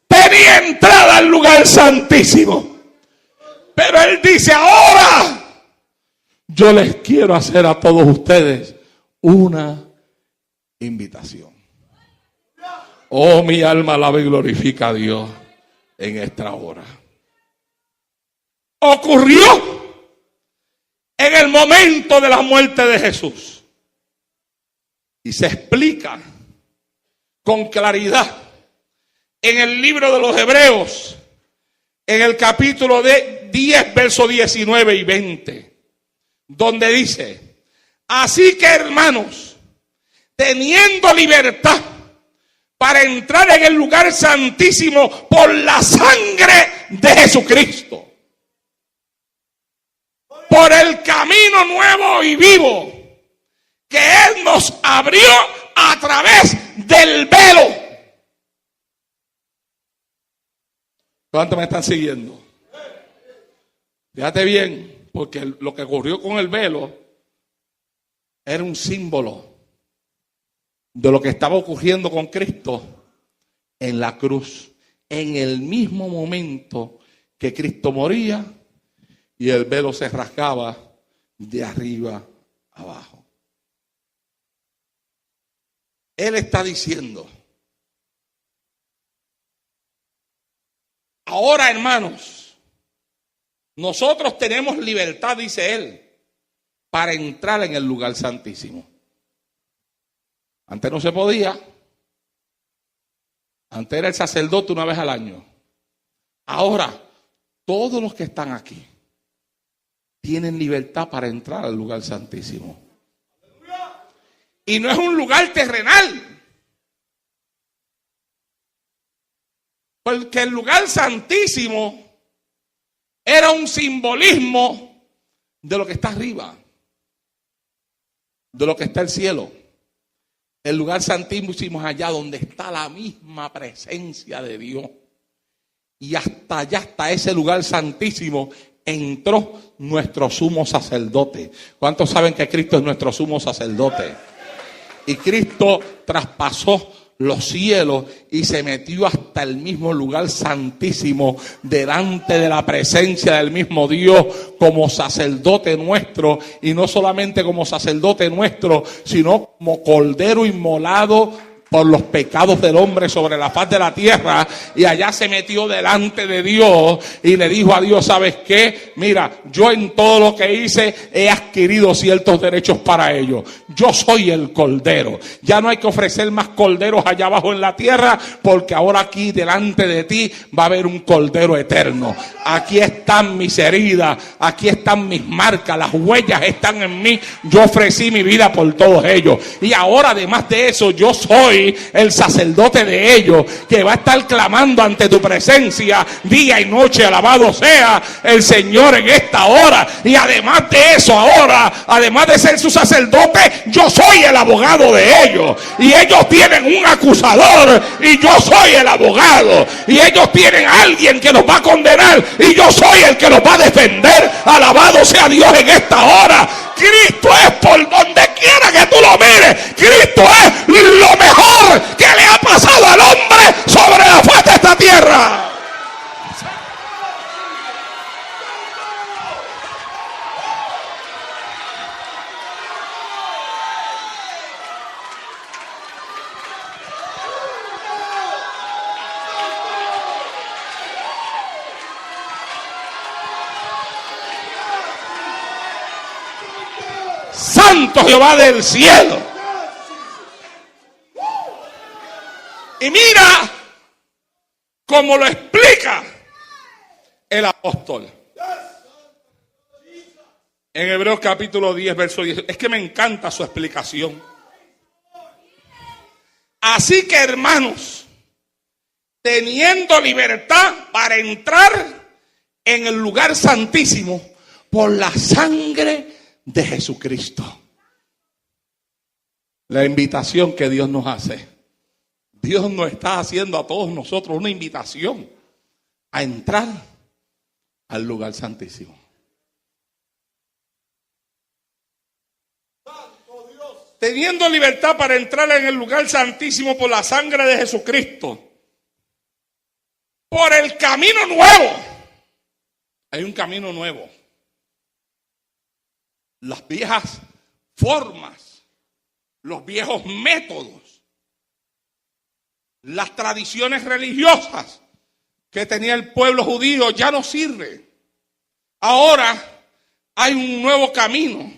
tenía entrada al lugar santísimo. Pero Él dice, ahora yo les quiero hacer a todos ustedes una invitación. Oh, mi alma alaba y glorifica a Dios en esta hora. Ocurrió en el momento de la muerte de Jesús. Y se explica con claridad en el libro de los Hebreos, en el capítulo 10, versos 19 y 20, donde dice, así que hermanos, teniendo libertad para entrar en el lugar santísimo por la sangre de Jesucristo, por el camino nuevo y vivo que Él nos abrió a través del velo. ¿Cuántos me están siguiendo? Fíjate bien, porque lo que ocurrió con el velo era un símbolo de lo que estaba ocurriendo con Cristo en la cruz, en el mismo momento que Cristo moría y el velo se rasgaba de arriba abajo. Él está diciendo, ahora hermanos, nosotros tenemos libertad, dice Él, para entrar en el lugar santísimo. Antes no se podía. Antes era el sacerdote una vez al año. Ahora, todos los que están aquí tienen libertad para entrar al lugar santísimo. Y no es un lugar terrenal. Porque el lugar santísimo era un simbolismo de lo que está arriba, de lo que está el cielo. El lugar santísimo es allá donde está la misma presencia de Dios. Y hasta allá, hasta ese lugar santísimo, entró nuestro sumo sacerdote. ¿Cuántos saben que Cristo es nuestro sumo sacerdote? Y Cristo traspasó los cielos y se metió hasta el mismo lugar santísimo, delante de la presencia del mismo Dios, como sacerdote nuestro, y no solamente como sacerdote nuestro, sino como cordero inmolado por los pecados del hombre sobre la faz de la tierra. Y allá se metió delante de Dios y le dijo a Dios: ¿sabes qué? Mira, yo en todo lo que hice he adquirido ciertos derechos para ello. Yo soy el cordero. Ya no hay que ofrecer más corderos allá abajo en la tierra, porque ahora aquí delante de ti va a haber un cordero eterno. Aquí están mis heridas, aquí están mis marcas, las huellas están en mí. Yo ofrecí mi vida por todos ellos. Y ahora, además de eso, yo soy el sacerdote de ellos, que va a estar clamando ante tu presencia día y noche. Alabado sea el Señor en esta hora. Y además de eso, ahora, además de ser su sacerdote, yo soy el abogado de ellos. Y ellos tienen un acusador y yo soy el abogado. Y ellos tienen a alguien que los va a condenar y yo soy el que los va a defender. Alabado sea Dios en esta hora. Cristo es, por donde quiera que tú lo mires, Cristo es lo mejor que le ha pasado al hombre sobre la faz de esta tierra. Santo Jehová del cielo. Y mira cómo lo explica el apóstol en Hebreos capítulo 10, verso 10. Es que me encanta su explicación. Así que, hermanos, teniendo libertad para entrar en el lugar santísimo por la sangre de Jesucristo. La invitación que Dios nos hace. Dios nos está haciendo a todos nosotros una invitación a entrar al lugar santísimo. Teniendo libertad para entrar en el lugar santísimo por la sangre de Jesucristo, por el camino nuevo. Hay un camino nuevo. Las viejas formas, los viejos métodos, las tradiciones religiosas que tenía el pueblo judío ya no sirven. Ahora hay un nuevo camino,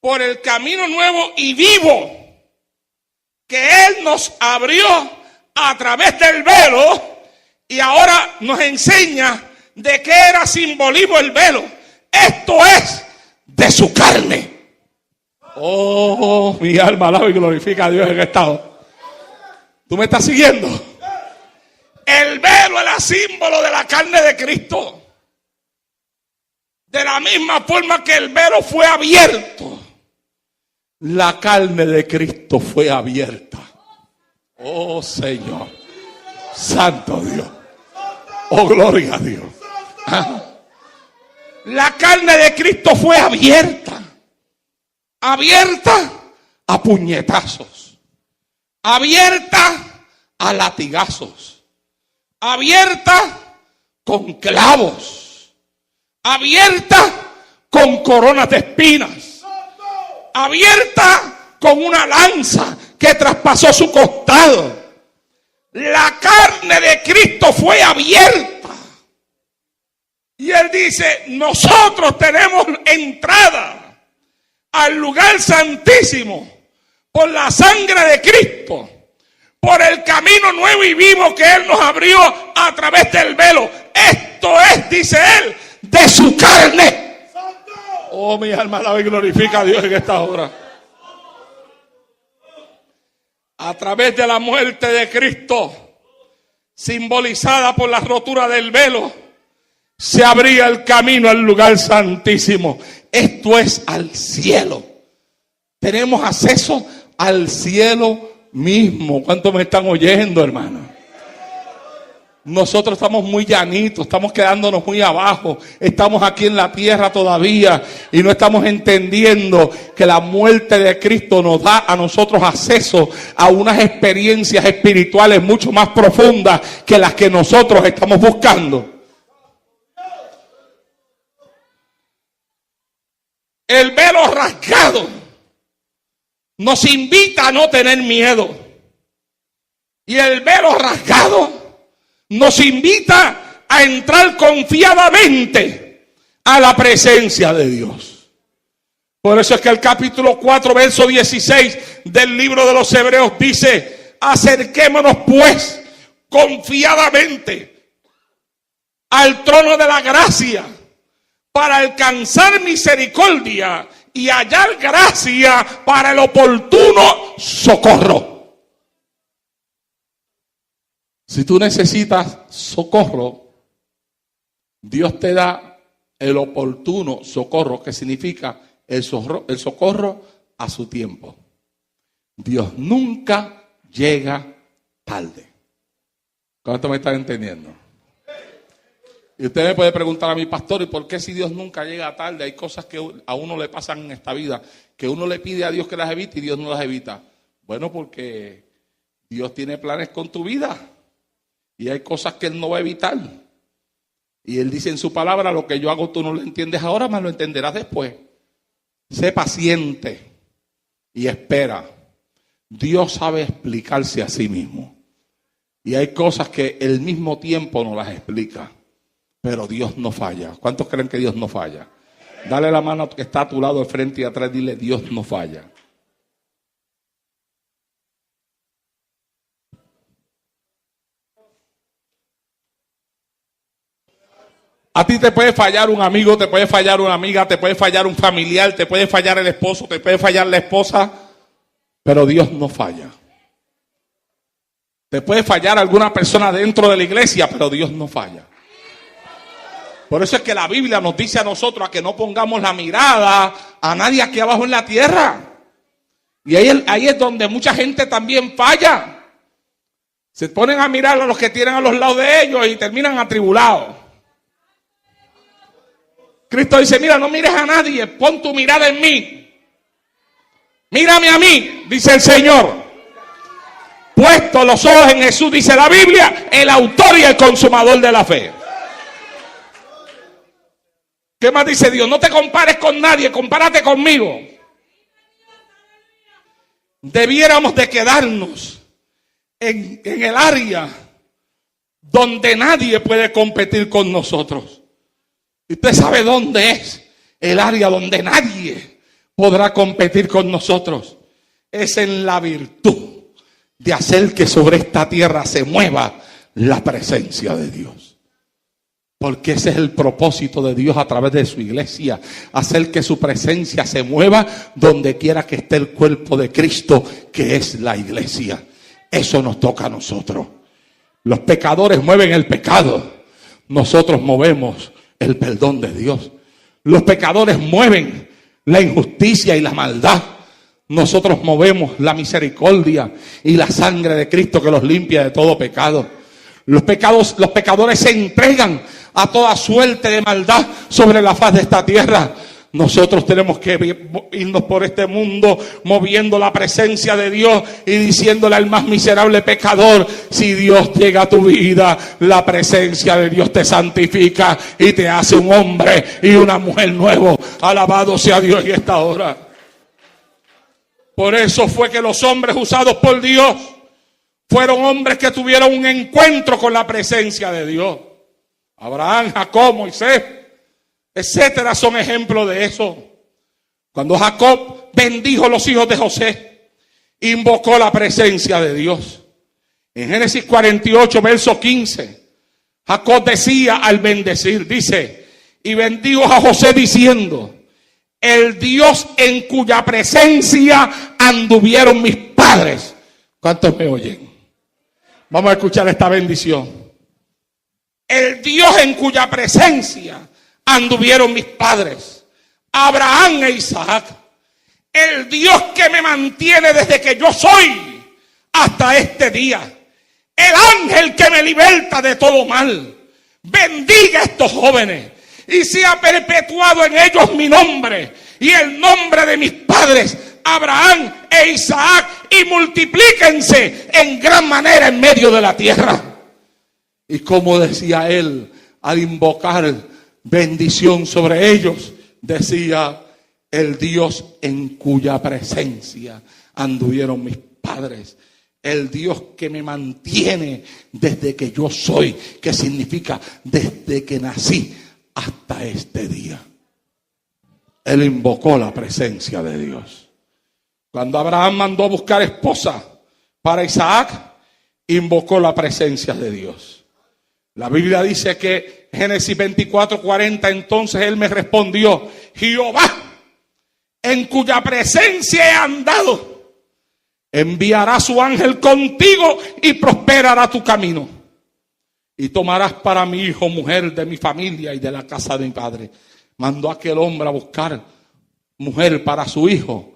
por el camino nuevo y vivo que Él nos abrió a través del velo, y ahora nos enseña de qué era simbolismo el velo. Esto es de su carne. Oh, mi alma alaba y glorifica a Dios en esta hora. ¿Tú me estás siguiendo? El velo era símbolo de la carne de Cristo. De la misma forma que el velo fue abierto, la carne de Cristo fue abierta. Oh Señor, santo Dios. Oh, gloria a Dios. ¿Ah? La carne de Cristo fue abierta. Abierta a puñetazos. Abierta a latigazos. Abierta con clavos. Abierta con coronas de espinas. Abierta con una lanza que traspasó su costado. La carne de Cristo fue abierta. Y Él dice, nosotros tenemos entrada al lugar santísimo por la sangre de Cristo, por el camino nuevo y vivo que Él nos abrió a través del velo. Esto es, dice Él, de su carne. Oh, mi alma alaba y glorifica a Dios en esta hora. A través de la muerte de Cristo, simbolizada por la rotura del velo, se abría el camino al lugar santísimo. Esto es al cielo. Tenemos acceso al cielo mismo. ¿Cuántos me están oyendo, hermano? Nosotros estamos muy llanitos, estamos quedándonos muy abajo, estamos aquí en la tierra todavía y no estamos entendiendo que la muerte de Cristo nos da a nosotros acceso a unas experiencias espirituales mucho más profundas que las que nosotros estamos buscando. El velo rasgado nos invita a no tener miedo, y el velo rasgado nos invita a entrar confiadamente a la presencia de Dios. Por eso es que el capítulo 4, verso 16 del libro de los Hebreos dice: acerquémonos pues confiadamente al trono de la gracia para alcanzar misericordia y hallar gracia para el oportuno socorro. Si tú necesitas socorro, Dios te da el oportuno socorro, que significa el socorro a su tiempo. Dios nunca llega tarde. ¿Cuánto me están entendiendo? Y usted me puede preguntar a mi pastor: ¿y por qué si Dios nunca llega tarde? Hay cosas que a uno le pasan en esta vida, que uno le pide a Dios que las evite y Dios no las evita. Bueno, porque Dios tiene planes con tu vida. Y hay cosas que Él no va a evitar. Y Él dice en su palabra: lo que yo hago tú no lo entiendes ahora, mas lo entenderás después. Sé paciente y espera. Dios sabe explicarse a sí mismo. Y hay cosas que el mismo tiempo no las explica. Pero Dios no falla. ¿Cuántos creen que Dios no falla? Dale la mano que está a tu lado, de frente y atrás, dile: Dios no falla. A ti te puede fallar un amigo, te puede fallar una amiga, te puede fallar un familiar, te puede fallar el esposo, te puede fallar la esposa, pero Dios no falla. Te puede fallar alguna persona dentro de la iglesia, pero Dios no falla. Por eso es que la Biblia nos dice a nosotros a que no pongamos la mirada a nadie aquí abajo en la tierra. Y ahí es donde mucha gente también falla. Se ponen a mirar a los que tienen a los lados de ellos y terminan atribulados. Cristo dice: mira, no mires a nadie, pon tu mirada en mí. Mírame a mí, dice el Señor. Puesto los ojos en Jesús, dice la Biblia, el autor y el consumador de la fe. ¿Qué más dice Dios? No te compares con nadie, compárate conmigo. Debiéramos de quedarnos en el área donde nadie puede competir con nosotros. Y usted sabe dónde es el área donde nadie podrá competir con nosotros. Es en la virtud de hacer que sobre esta tierra se mueva la presencia de Dios. Porque ese es el propósito de Dios a través de su iglesia. Hacer que su presencia se mueva donde quiera que esté el cuerpo de Cristo, que es la iglesia. Eso nos toca a nosotros. Los pecadores mueven el pecado. Nosotros movemos el perdón de Dios. Los pecadores mueven la injusticia y la maldad. Nosotros movemos la misericordia y la sangre de Cristo que los limpia de todo pecado. Los pecadores se entregan a toda suerte de maldad sobre la faz de esta tierra. Nosotros tenemos que irnos por este mundo moviendo la presencia de Dios y diciéndole al más miserable pecador: si Dios llega a tu vida, la presencia de Dios te santifica y te hace un hombre y una mujer nuevo. Alabado sea Dios en esta hora. Por eso fue que los hombres usados por Dios fueron hombres que tuvieron un encuentro con la presencia de Dios. Abraham, Jacob, Moisés, etcétera, son ejemplos de eso. Cuando Jacob bendijo a los hijos de José, invocó la presencia de Dios. En Génesis 48, verso 15, Jacob decía al bendecir, dice: y bendijo a José diciendo: el Dios en cuya presencia anduvieron mis padres. ¿Cuántos me oyen? Vamos a escuchar esta bendición. El Dios en cuya presencia anduvieron mis padres, Abraham e Isaac. El Dios que me mantiene desde que yo soy hasta este día. el ángel que me liberta de todo mal, bendiga a estos jóvenes y sea perpetuado en ellos mi nombre y el nombre de mis padres Abraham e Isaac, y multiplíquense en gran manera en medio de la tierra. Y como decía él al invocar bendición sobre ellos, decía: el Dios en cuya presencia anduvieron mis padres, el Dios que me mantiene desde que yo soy, que significa desde que nací hasta este día. Él invocó la presencia de Dios. Cuando Abraham mandó a buscar esposa para Isaac, invocó la presencia de Dios. La Biblia dice que Génesis 24:40, entonces él me respondió: Jehová, en cuya presencia he andado, enviará su ángel contigo y prosperará tu camino. Y tomarás para mi hijo mujer de mi familia y de la casa de mi padre. Mandó a aquel hombre a buscar mujer para su hijo.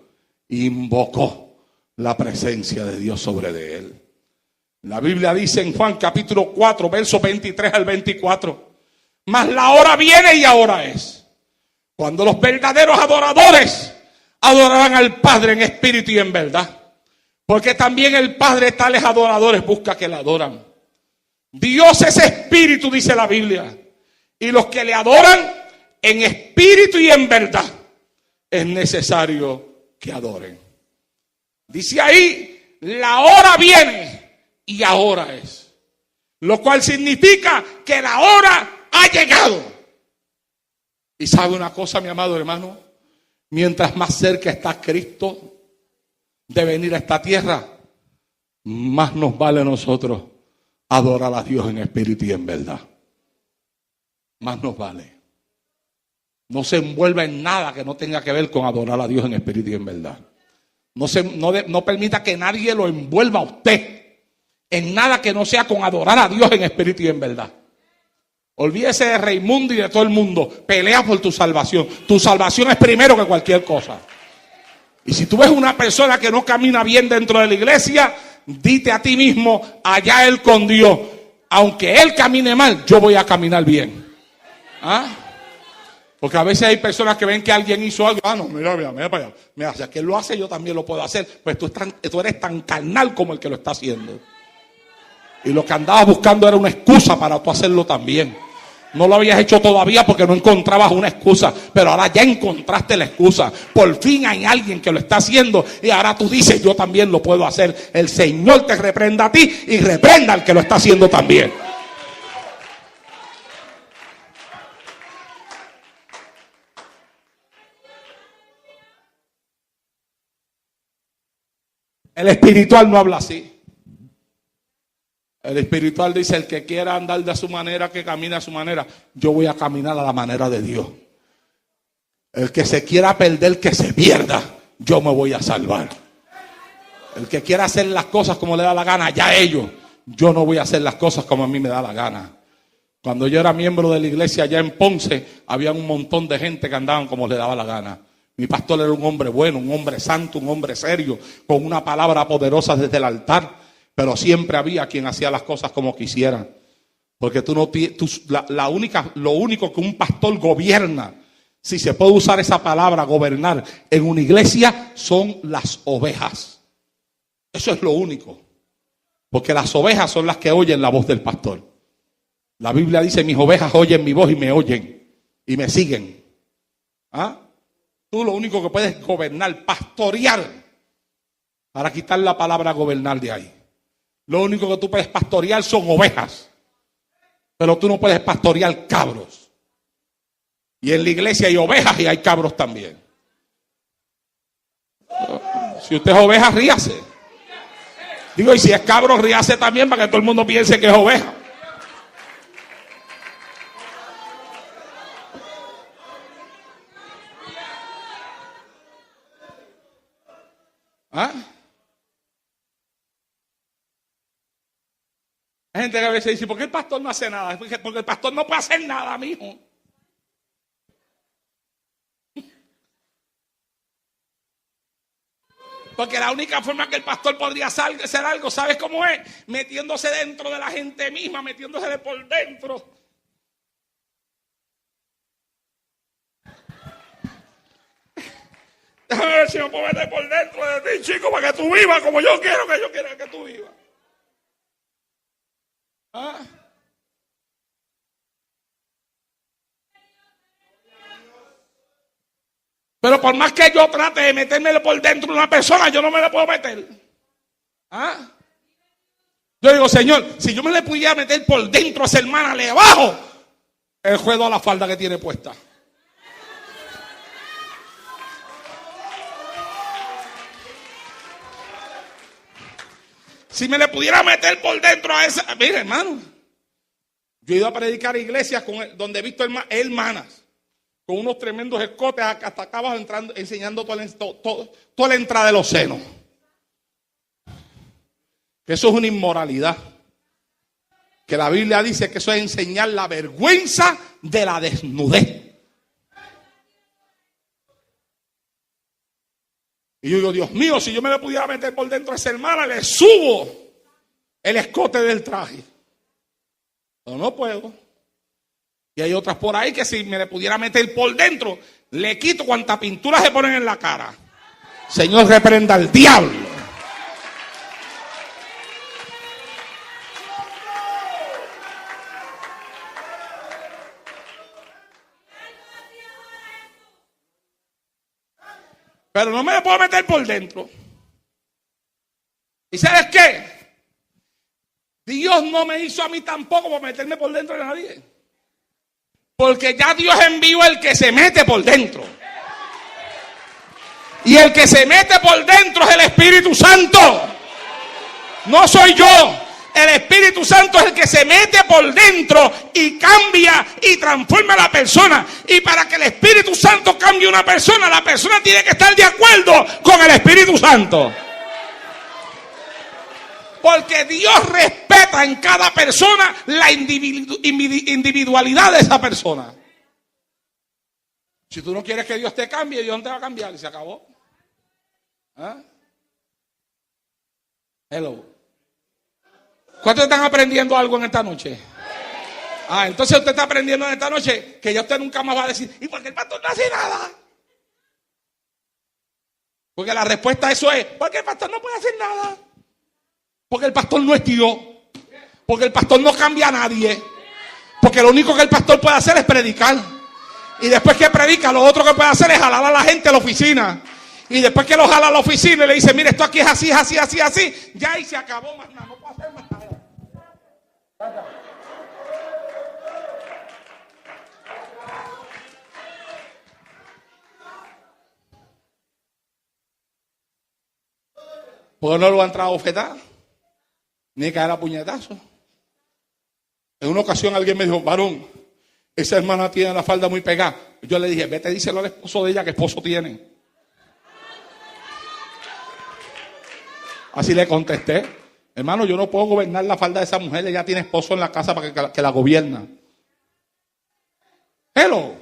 Invocó la presencia de Dios sobre de él. La Biblia dice en Juan capítulo 4, versos 23 al 24: mas la hora viene y ahora es, cuando los verdaderos adoradores adorarán al Padre en espíritu y en verdad, porque también el Padre tales adoradores busca que le adoran. Dios es espíritu, dice la Biblia, y los que le adoran en espíritu y en verdad es necesario que adoren. Dice ahí: la hora viene y ahora es, lo cual significa que la hora ha llegado. Y sabe una cosa, mi amado hermano, mientras más cerca está Cristo de venir a esta tierra, más nos vale a nosotros adorar a Dios en espíritu y en verdad. Más nos vale. No se envuelva en nada que no tenga que ver con adorar a Dios en espíritu y en verdad. No permita que nadie lo envuelva a usted en nada que no sea con adorar a Dios en espíritu y en verdad. Olvídese de Raimundo y de todo el mundo. Pelea por tu salvación. Tu salvación es primero que cualquier cosa. Y si tú ves una persona que no camina bien dentro de la iglesia, dite a ti mismo: allá él con Dios. Aunque él camine mal, yo voy a caminar bien. ¿Ah? Porque a veces hay personas que ven que alguien hizo algo. No, mira para allá. Mira, si aquel lo hace, yo también lo puedo hacer. Pues tú eres tan carnal como el que lo está haciendo. Y lo que andabas buscando era una excusa para tú hacerlo también. No lo habías hecho todavía porque no encontrabas una excusa, pero ahora ya encontraste la excusa. Por fin hay alguien que lo está haciendo y ahora tú dices: yo también lo puedo hacer. El Señor te reprenda a ti y reprenda al que lo está haciendo también. El espiritual no habla así. El espiritual dice: el que quiera andar de su manera, que camine a su manera. Yo voy a caminar a la manera de Dios. El que se quiera perder, que se pierda. Yo me voy a salvar. El que quiera hacer las cosas como le da la gana, ya ellos. Yo no voy a hacer las cosas como a mí me da la gana. Cuando yo era miembro de la iglesia allá en Ponce, había un montón de gente que andaban como le daba la gana. Mi pastor era un hombre bueno, un hombre santo, un hombre serio, con una palabra poderosa desde el altar. Pero siempre había quien hacía las cosas como quisiera. Porque lo único que un pastor gobierna, si se puede usar esa palabra, gobernar, en una iglesia, son las ovejas. Eso es lo único. Porque las ovejas son las que oyen la voz del pastor. La Biblia dice: mis ovejas oyen mi voz y me oyen y me siguen. ¿Ah? Tú lo único que puedes gobernar, pastorear, para quitar la palabra gobernar de ahí. Lo único que tú puedes pastorear son ovejas. Pero tú no puedes pastorear cabros. Y en la iglesia hay ovejas y hay cabros también. Si usted es oveja, ríase. Digo, y si es cabro, ríase también para que todo el mundo piense que es oveja. ¿Ah? Hay gente que a veces dice: ¿por qué el pastor no hace nada? Porque el pastor no puede hacer nada, mijo. Porque la única forma que el pastor podría hacer algo, ¿sabes cómo es? Metiéndose dentro de la gente misma, metiéndose por dentro. Déjame ver si me puedo meter por dentro de ti, chico, para que tú vivas como yo quiero que tú vivas. ¿Ah? Pero por más que yo trate de meterme por dentro de una persona, yo no me la puedo meter. ¿Ah? Yo digo, Señor, si yo me le pudiera meter por dentro a esa hermana, le bajo el juego a la falda que tiene puesta. Si me le pudiera meter por dentro a esa... Mira, hermano, yo he ido a predicar a iglesias donde he visto hermanas con unos tremendos escotes hasta acá abajo enseñando toda la entrada de los senos. Eso es una inmoralidad. Que la Biblia dice que eso es enseñar la vergüenza de la desnudez. Y yo digo, Dios mío, si yo me le pudiera meter por dentro a esa hermana, le subo el escote del traje. Pero no puedo. Y hay otras por ahí que si me le pudiera meter por dentro, le quito cuanta pintura se ponen en la cara. Señor, reprenda al diablo. Pero no me le puedo meter por dentro. ¿Y sabes qué? Dios no me hizo a mí tampoco para meterme por dentro de nadie. Porque ya Dios envió el que se mete por dentro. Y el que se mete por dentro es el Espíritu Santo. No soy yo. El Espíritu Santo es el que se mete por dentro y cambia y transforma a la persona. Y para que el Espíritu Santo cambie a una persona, la persona tiene que estar de acuerdo con el Espíritu Santo. Porque Dios respeta en cada persona la individualidad de esa persona. Si tú no quieres que Dios te cambie, Dios no te va a cambiar y se acabó. ¿Ah? Hello. ¿Cuántos están aprendiendo algo en esta noche? Entonces usted está aprendiendo en esta noche que ya usted nunca más va a decir, ¿y por qué el pastor no hace nada? Porque la respuesta a eso es, porque el pastor no puede hacer nada. Porque el pastor no es Dios. Porque el pastor no cambia a nadie. Porque lo único que el pastor puede hacer es predicar. Y después que predica, lo otro que puede hacer es jalar a la gente a la oficina. Y después que lo jala a la oficina y le dice, mire, esto aquí es así, así, así, así. Ya ahí se acabó más nada. No puedo hacer más nada. Porque no lo han entrado a bofetar. Ni caer a puñetazo. En una ocasión alguien me dijo, varón, esa hermana tiene la falda muy pegada. Yo le dije, vete, díselo al esposo de ella, que esposo tiene. Así le contesté, hermano, yo no puedo gobernar la falda de esa mujer, ella tiene esposo en la casa para que la gobierna. Hello.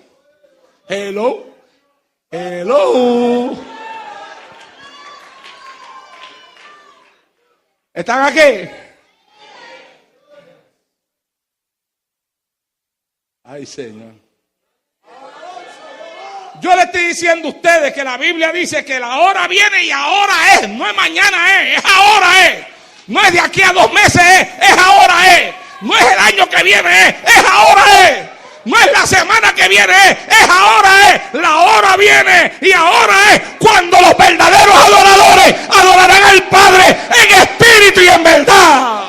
Hello. Hello. ¿Están aquí? Ay, Señor. Yo le estoy diciendo a ustedes que la Biblia dice que la hora viene y ahora es. No es mañana es ahora es. No es de aquí a 2 meses es ahora es. No es el año que viene es ahora es. No es la semana que viene es ahora es. La hora viene y ahora es cuando los verdaderos adoradores adorarán al Padre en espíritu y en verdad.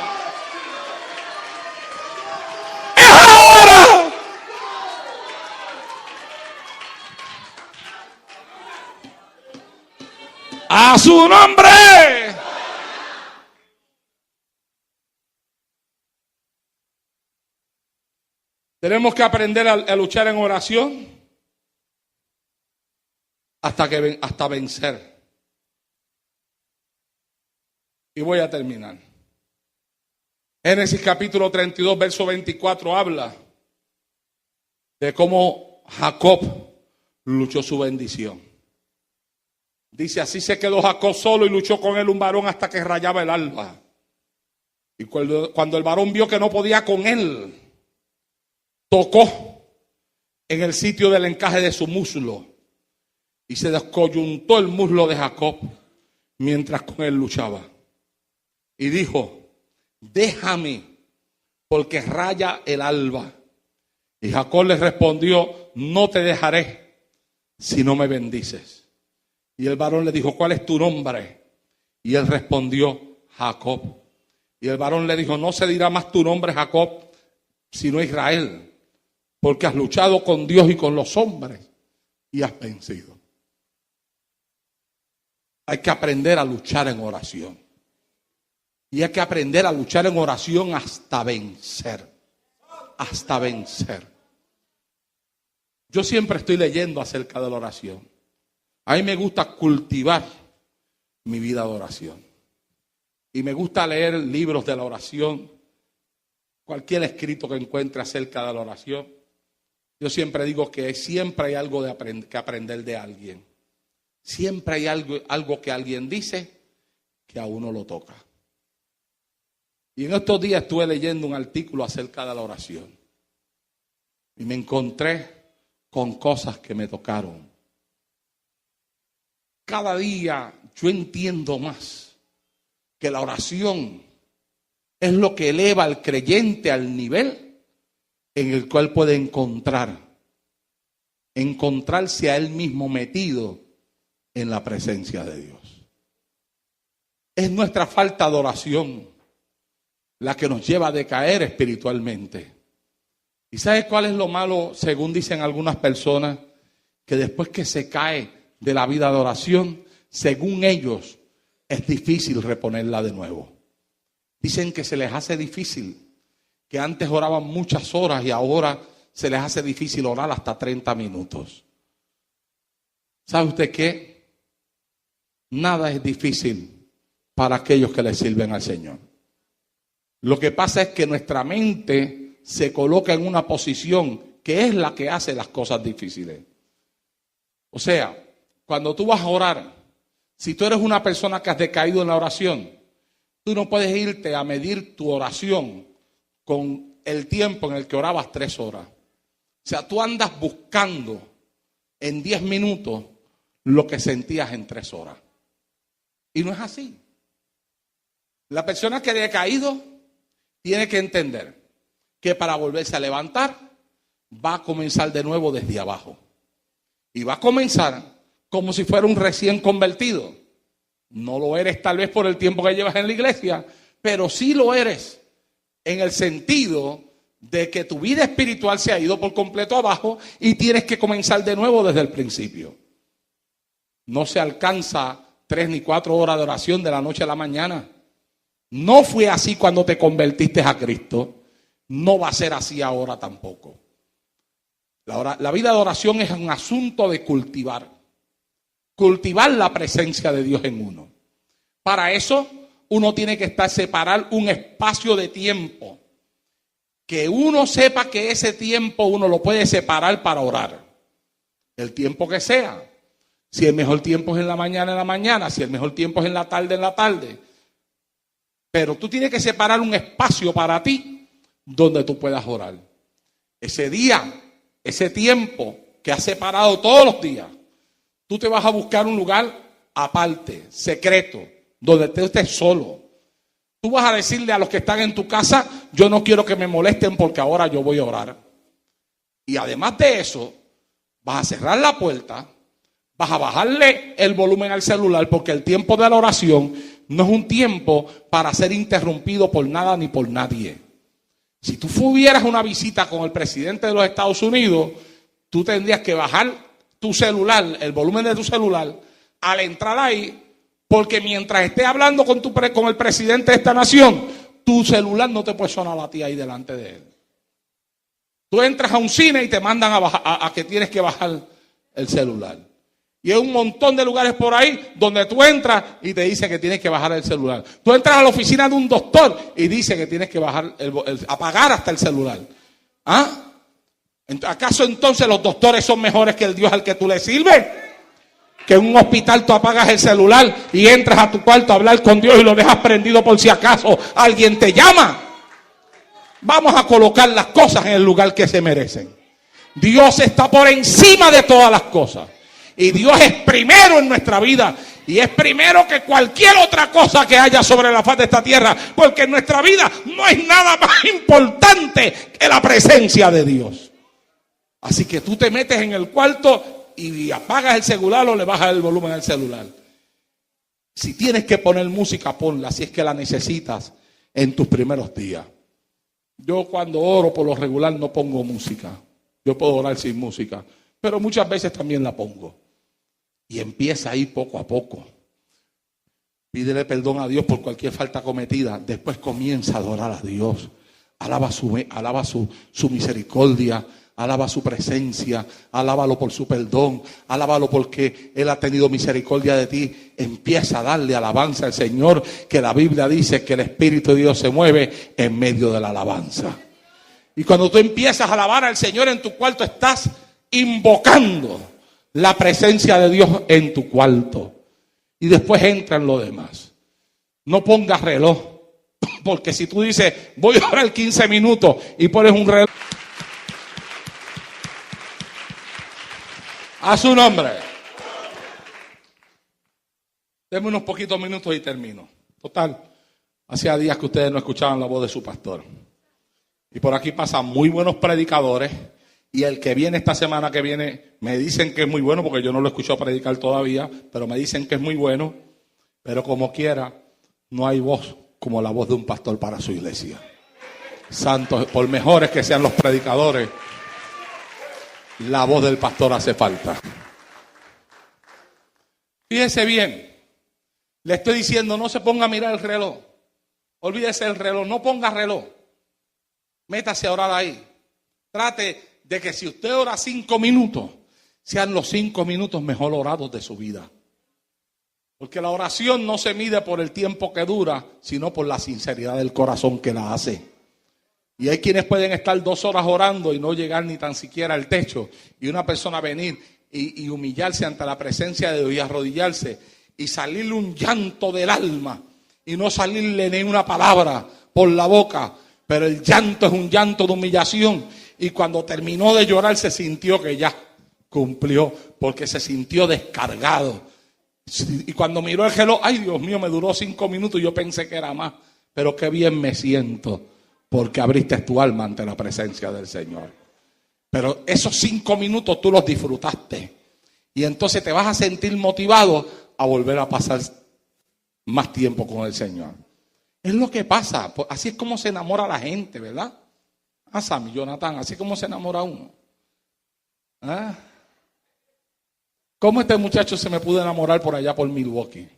Es ahora. A su nombre. Tenemos que aprender a luchar en oración hasta vencer. Y voy a terminar. Génesis capítulo 32, verso 24 habla de cómo Jacob luchó su bendición. Dice, así se quedó Jacob solo y luchó con él un varón hasta que rayaba el alba. Y cuando el varón vio que no podía con él, tocó en el sitio del encaje de su muslo y se descoyuntó el muslo de Jacob mientras con él luchaba. Y dijo, déjame, porque raya el alba. Y Jacob le respondió, no te dejaré si no me bendices. Y el varón le dijo, ¿cuál es tu nombre? Y él respondió, Jacob. Y el varón le dijo, no se dirá más tu nombre Jacob, sino Israel, porque has luchado con Dios y con los hombres y has vencido. Hay que aprender a luchar en oración. Y hay que aprender a luchar en oración hasta vencer. Hasta vencer. Yo siempre estoy leyendo acerca de la oración. A mí me gusta cultivar mi vida de oración. Y me gusta leer libros de la oración. Cualquier escrito que encuentre acerca de la oración. Yo siempre digo que siempre hay algo que aprender de alguien. Siempre hay algo que alguien dice que a uno lo toca. Y en estos días estuve leyendo un artículo acerca de la oración. Y me encontré con cosas que me tocaron. Cada día yo entiendo más que la oración es lo que eleva al creyente al nivel en el cual puede encontrarse a él mismo metido en la presencia de Dios. Es nuestra falta de oración la que nos lleva a decaer espiritualmente. ¿Y sabes cuál es lo malo, según dicen algunas personas? Que después que se cae de la vida de oración, según ellos, es difícil reponerla de nuevo. Dicen que se les hace difícil, que antes oraban muchas horas y ahora se les hace difícil orar hasta 30 minutos. ¿Sabe usted qué? Nada es difícil para aquellos que le sirven al Señor. Lo que pasa es que nuestra mente se coloca en una posición que es la que hace las cosas difíciles. O sea, cuando tú vas a orar, si tú eres una persona que has decaído en la oración, tú no puedes irte a medir tu oración con el tiempo en el que orabas 3 horas. O sea, tú andas buscando en 10 minutos lo que sentías en 3 horas. Y no es así. La persona que ha decaído tiene que entender que para volverse a levantar va a comenzar de nuevo desde abajo. Y va a comenzar como si fuera un recién convertido. No lo eres tal vez por el tiempo que llevas en la iglesia, pero sí lo eres en el sentido de que tu vida espiritual se ha ido por completo abajo y tienes que comenzar de nuevo desde el principio. No se alcanza 3 ni 4 horas de oración de la noche a la mañana. No fue así cuando te convertiste a Cristo. No va a ser así ahora tampoco. La vida de oración es un asunto de cultivar. Cultivar la presencia de Dios en uno. Para eso uno tiene que separar un espacio de tiempo. Que uno sepa que ese tiempo uno lo puede separar para orar. El tiempo que sea. Si el mejor tiempo es en la mañana, si el mejor tiempo es en la tarde. Pero tú tienes que separar un espacio para ti donde tú puedas orar. Ese día, ese tiempo que has separado todos los días, tú te vas a buscar un lugar aparte, secreto, donde tú estés solo. Tú vas a decirle a los que están en tu casa, yo no quiero que me molesten porque ahora yo voy a orar. Y además de eso, vas a cerrar la puerta, vas a bajarle el volumen al celular porque el tiempo de la oración no es un tiempo para ser interrumpido por nada ni por nadie. Si tú tuvieras una visita con el presidente de los Estados Unidos, tú tendrías que bajar tu celular, el volumen de tu celular, al entrar ahí, porque mientras estés hablando con el presidente de esta nación, tu celular no te puede sonar a ti ahí delante de él. Tú entras a un cine y te mandan a que tienes que bajar el celular. Y hay un montón de lugares por ahí donde tú entras y te dice que tienes que bajar el celular. Tú entras a la oficina de un doctor y dice que tienes que bajar apagar hasta el celular. ¿Ah? ¿Acaso entonces los doctores son mejores que el Dios al que tú le sirves? Que en un hospital tú apagas el celular y entras a tu cuarto a hablar con Dios y lo dejas prendido por si acaso alguien te llama. Vamos a colocar las cosas en el lugar que se merecen. Dios está por encima de todas las cosas. Y Dios es primero en nuestra vida. Y es primero que cualquier otra cosa que haya sobre la faz de esta tierra. Porque en nuestra vida no es nada más importante que la presencia de Dios. Así que tú te metes en el cuarto y apagas el celular o le bajas el volumen al celular. Si tienes que poner música, ponla, si es que la necesitas en tus primeros días. Yo cuando oro por lo regular no pongo música. Yo puedo orar sin música, pero muchas veces también la pongo. Y empieza ahí poco a poco. Pídele perdón a Dios por cualquier falta cometida. Después comienza a adorar a Dios. Alaba su misericordia. Alaba su presencia, alábalo por su perdón, alábalo porque Él ha tenido misericordia de ti. Empieza a darle alabanza al Señor, que la Biblia dice que el Espíritu de Dios se mueve en medio de la alabanza. Y cuando tú empiezas a alabar al Señor en tu cuarto, estás invocando la presencia de Dios en tu cuarto. Y después entra en lo demás. No pongas reloj, porque si tú dices, voy a orar 15 minutos y pones un reloj, a su nombre. Denme unos poquitos minutos y termino. Total, hacía días que ustedes no escuchaban la voz de su pastor. Y por aquí pasan muy buenos predicadores. Y el que viene esta semana que viene, me dicen que es muy bueno, porque yo no lo he escuchado predicar todavía, pero me dicen que es muy bueno. Pero como quiera, no hay voz como la voz de un pastor para su iglesia. Santos, por mejores que sean los predicadores, la voz del pastor hace falta. Fíjese bien, le estoy diciendo, no se ponga a mirar el reloj. Olvídese del reloj, no ponga reloj. Métase a orar ahí. Trate de que si usted ora 5 minutos, sean los 5 minutos mejor orados de su vida. Porque la oración no se mide por el tiempo que dura, sino por la sinceridad del corazón que la hace. Y hay quienes pueden estar 2 horas orando y no llegar ni tan siquiera al techo. Y una persona venir y humillarse ante la presencia de Dios y arrodillarse y salirle un llanto del alma y no salirle ni una palabra por la boca. Pero el llanto es un llanto de humillación. Y cuando terminó de llorar se sintió que ya cumplió, porque se sintió descargado. Y cuando miró el reloj, ay Dios mío, me duró 5 minutos y yo pensé que era más. Pero qué bien me siento, porque abriste tu alma ante la presencia del Señor. Pero esos 5 minutos tú los disfrutaste. Y entonces te vas a sentir motivado a volver a pasar más tiempo con el Señor. Es lo que pasa. Así es como se enamora la gente, ¿verdad? Ah, Sammy, Jonathan, así es como se enamora uno. ¿Ah? ¿Cómo este muchacho se me pudo enamorar por allá por Milwaukee?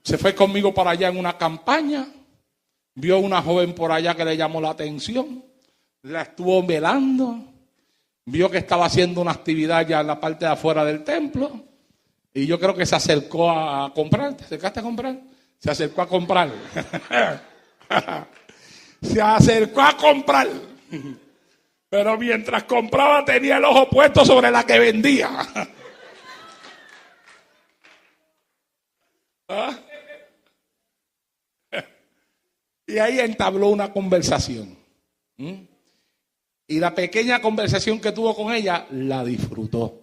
Se fue conmigo para allá en una campaña. Vio una joven por allá que le llamó la atención, la estuvo velando, vio que estaba haciendo una actividad ya en la parte de afuera del templo, y yo creo que se acercó a comprar. ¿Te acercaste a comprar? Se acercó a comprar. Se acercó a comprar. Pero mientras compraba tenía el ojo puesto sobre la que vendía. ¿Ah? Y ahí entabló una conversación. Y la pequeña conversación que tuvo con ella, la disfrutó.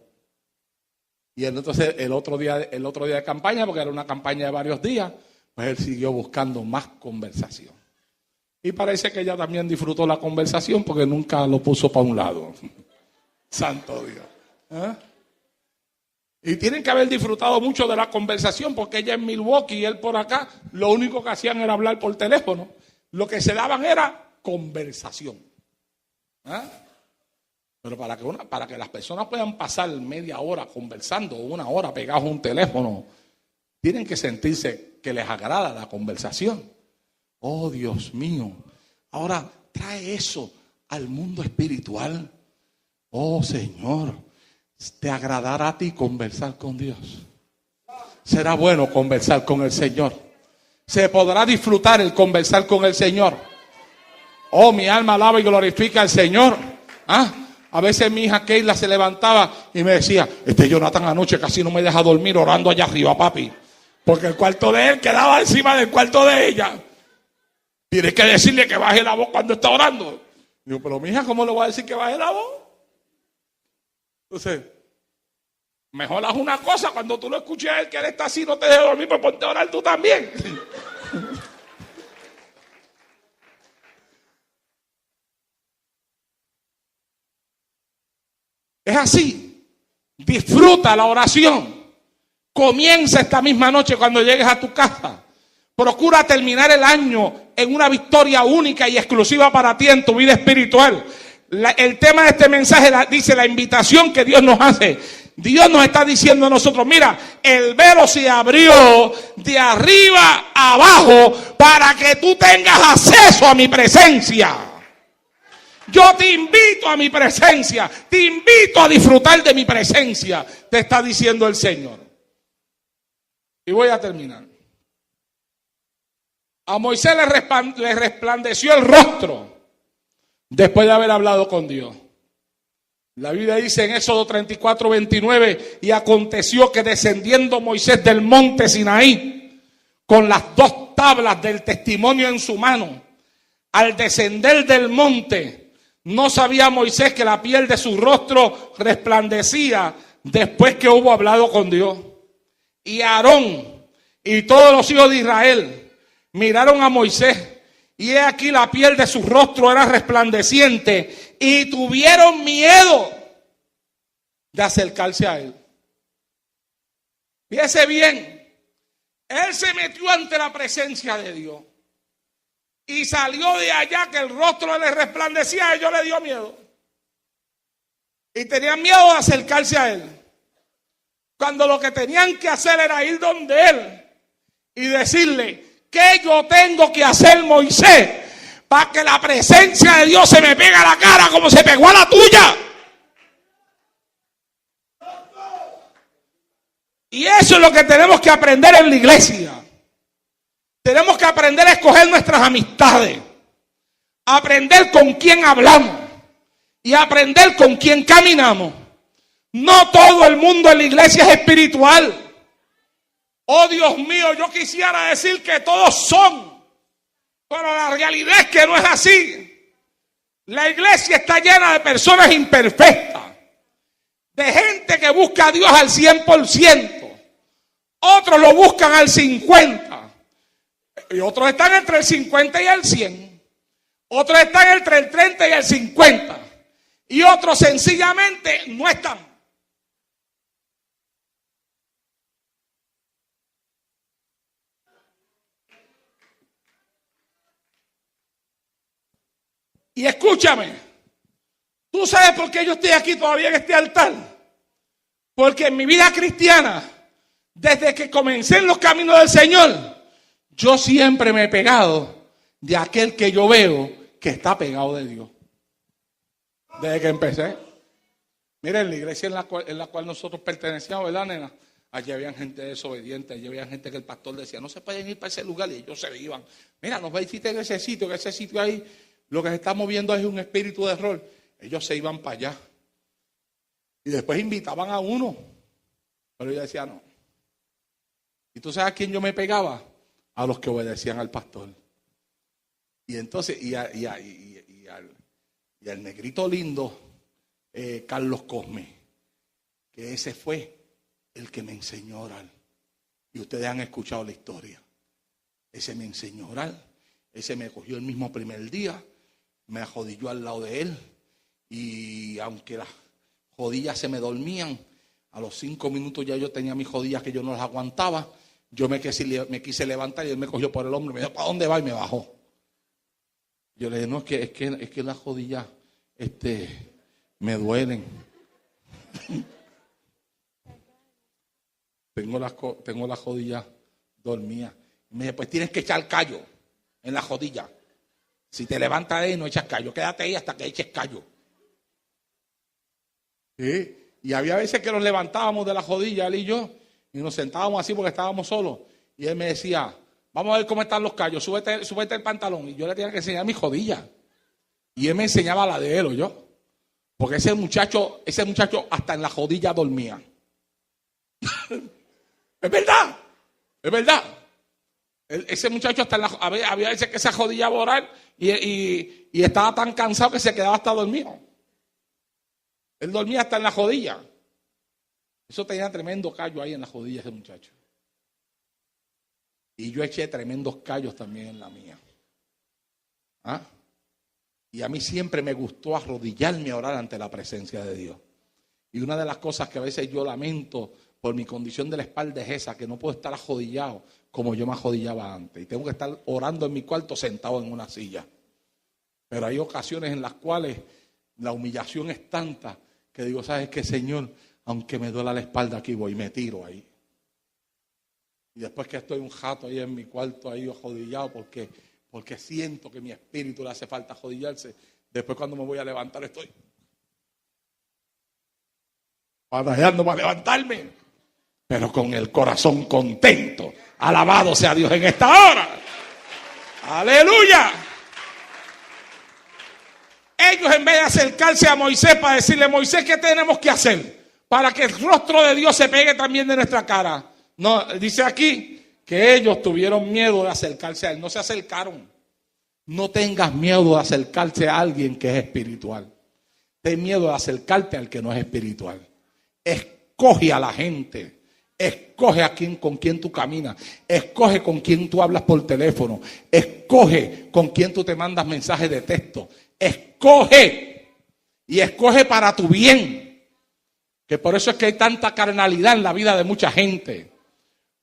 Y entonces el otro día de campaña, porque era una campaña de varios días, pues él siguió buscando más conversación. Y parece que ella también disfrutó la conversación porque nunca lo puso para un lado. Santo Dios. ¿Ah? Y tienen que haber disfrutado mucho de la conversación, porque ella en Milwaukee y él por acá, lo único que hacían era hablar por teléfono. Lo que se daban era conversación. ¿Ah? Pero para que las personas puedan pasar media hora conversando, 1 hora pegados a un teléfono, tienen que sentirse que les agrada la conversación. Oh, Dios mío. Ahora trae eso al mundo espiritual. Oh, Señor. ¿Te agradará a ti conversar con Dios? Será bueno conversar con el Señor. Se podrá disfrutar el conversar con el Señor. Oh, mi alma alaba y glorifica al Señor. ¿Ah? A veces mi hija Keila se levantaba y me decía, Jonathan anoche casi no me deja dormir orando allá arriba, papi. Porque el cuarto de él quedaba encima del cuarto de ella. Tienes que decirle que baje la voz cuando está orando. Digo, pero mi hija, ¿cómo le voy a decir que baje la voz? Entonces, mejor haz una cosa, cuando tú lo escuches a él que él está así, no te dejes dormir, pues ponte a orar tú también. Es así. Disfruta la oración. Comienza esta misma noche cuando llegues a tu casa. Procura terminar el año en una victoria única y exclusiva para ti en tu vida espiritual. El tema de este mensaje dice la invitación que Dios nos hace. Dios nos está diciendo a nosotros, mira, el velo se abrió de arriba a abajo para que tú tengas acceso a mi presencia. Yo te invito a mi presencia, te invito a disfrutar de mi presencia, te está diciendo el Señor. Y voy a terminar. A Moisés le resplandeció el rostro después de haber hablado con Dios. La Biblia dice en Éxodo 34:29, y aconteció que descendiendo Moisés del monte Sinaí con las 2 tablas del testimonio en su mano, al descender del monte, no sabía Moisés que la piel de su rostro resplandecía después que hubo hablado con Dios. Y Aarón y todos los hijos de Israel miraron a Moisés, y he aquí la piel de su rostro era resplandeciente, y tuvieron miedo de acercarse a él. Fíjese bien, él se metió ante la presencia de Dios y salió de allá que el rostro le resplandecía. A ellos le dio miedo y tenían miedo de acercarse a él, cuando lo que tenían que hacer era ir donde él y decirle: ¿qué yo tengo que hacer, Moisés, para que la presencia de Dios se me pegue a la cara como se pegó a la tuya? Y eso es lo que tenemos que aprender en la iglesia. Tenemos que aprender a escoger nuestras amistades, aprender con quién hablamos y aprender con quién caminamos. No todo el mundo en la iglesia es espiritual. Oh Dios mío, yo quisiera decir que todos son, pero la realidad es que no es así. La iglesia está llena de personas imperfectas, de gente que busca a Dios al 100%. Otros lo buscan al 50%. Y otros están entre el 50 y el 100. Otros están entre el 30 y el 50. Y otros sencillamente no están. Y escúchame, ¿tú sabes por qué yo estoy aquí todavía en este altar? Porque en mi vida cristiana, desde que comencé en los caminos del Señor, yo siempre me he pegado de aquel que yo veo que está pegado de Dios. Desde que empecé. Miren, la iglesia en la cual nosotros pertenecíamos, ¿verdad, nena? Allí había gente desobediente, allí había gente que el pastor decía, no se pueden ir para ese lugar, y ellos se iban. Mira, nos visiten en ese sitio ahí, lo que se está moviendo es un espíritu de error. Ellos se iban para allá. Y después invitaban a uno. Pero yo decía, no. ¿Y tú sabes a quién yo me pegaba? A los que obedecían al pastor. Y entonces, y al negrito lindo, Carlos Cosme, que ese fue el que me enseñó a orar. Y ustedes han escuchado la historia. Ese me enseñó a orar. Ese me cogió el mismo primer día, me arrodilló al lado de él. Y aunque las rodillas se me dormían, a los 5 minutos ya yo tenía mis rodillas que yo no las aguantaba. Yo me quise levantar y él me cogió por el hombro y me dijo, ¿para dónde va? Y me bajó. Yo le dije, no, es que las rodillas me duelen. Tengo las rodillas dormidas. Y me dice, pues tienes que echar callo en la rodilla. Si te levantas de ahí, no echas callo. Quédate ahí hasta que eches callo. ¿Sí? Y había veces que nos levantábamos de la rodilla, él y yo, y nos sentábamos así porque estábamos solos. Y él me decía, vamos a ver cómo están los callos, súbete el pantalón. Y yo le tenía que enseñar mis rodillas. Y él me enseñaba la de él o yo. Porque ese muchacho hasta en la rodilla dormía. Es verdad, es verdad. Ese muchacho hasta en había veces que se arrodillaba a orar y estaba tan cansado que se quedaba hasta dormido. Él dormía hasta en la rodilla. Eso tenía tremendo callo ahí en la rodilla ese muchacho. Y yo eché tremendos callos también en la mía. ¿Ah? Y a mí siempre me gustó arrodillarme a orar ante la presencia de Dios. Y una de las cosas que a veces yo lamento por mi condición de la espalda es esa, que no puedo estar arrodillado como yo me arrodillaba antes. Y tengo que estar orando en mi cuarto sentado en una silla. Pero hay ocasiones en las cuales la humillación es tanta que digo, ¿sabes qué, Señor? Aunque me duela la espalda, aquí voy y me tiro ahí. Y después que estoy un rato ahí en mi cuarto, ahí arrodillado, porque siento que mi espíritu le hace falta arrodillarse. Después cuando me voy a levantar estoy batallando para levantarme, pero con el corazón contento. Alabado sea Dios en esta hora. Aleluya. Ellos, en vez de acercarse a Moisés para decirle, Moisés, ¿qué tenemos que hacer para que el rostro de Dios se pegue también de nuestra cara? No, dice aquí que ellos tuvieron miedo de acercarse a él. No se acercaron. No tengas miedo de acercarse a alguien que es espiritual. Ten miedo de acercarte al que no es espiritual. Escoge a la gente. Escoge con quién tú caminas. Escoge con quién tú hablas por teléfono. Escoge con quién tú te mandas mensajes de texto. Escoge. Y escoge para tu bien. Que por eso es que hay tanta carnalidad en la vida de mucha gente.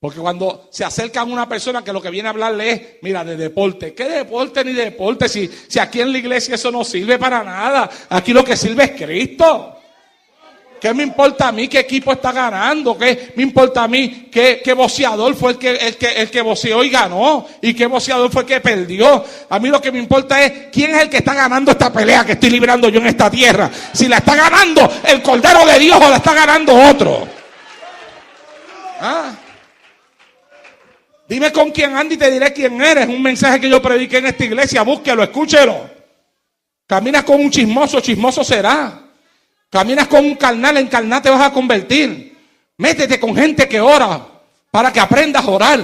Porque cuando se acercan a una persona que lo que viene a hablarle es, mira, de deporte. ¿Qué deporte ni deporte? Si aquí en la iglesia eso no sirve para nada. Aquí lo que sirve es Cristo. ¿Qué me importa a mí qué equipo está ganando? ¿Qué me importa a mí qué boxeador fue el que boxeó y ganó? ¿Y qué boxeador fue el que perdió? A mí lo que me importa es quién es el que está ganando esta pelea que estoy librando yo en esta tierra. Si la está ganando el Cordero de Dios o la está ganando otro. ¿Ah? Dime con quién anda y te diré quién eres. Un mensaje que yo prediqué en esta iglesia. Búsquelo, escúchelo. Caminas con un chismoso, chismoso será. Caminas con un carnal, en carnal te vas a convertir. Métete con gente que ora para que aprendas a orar.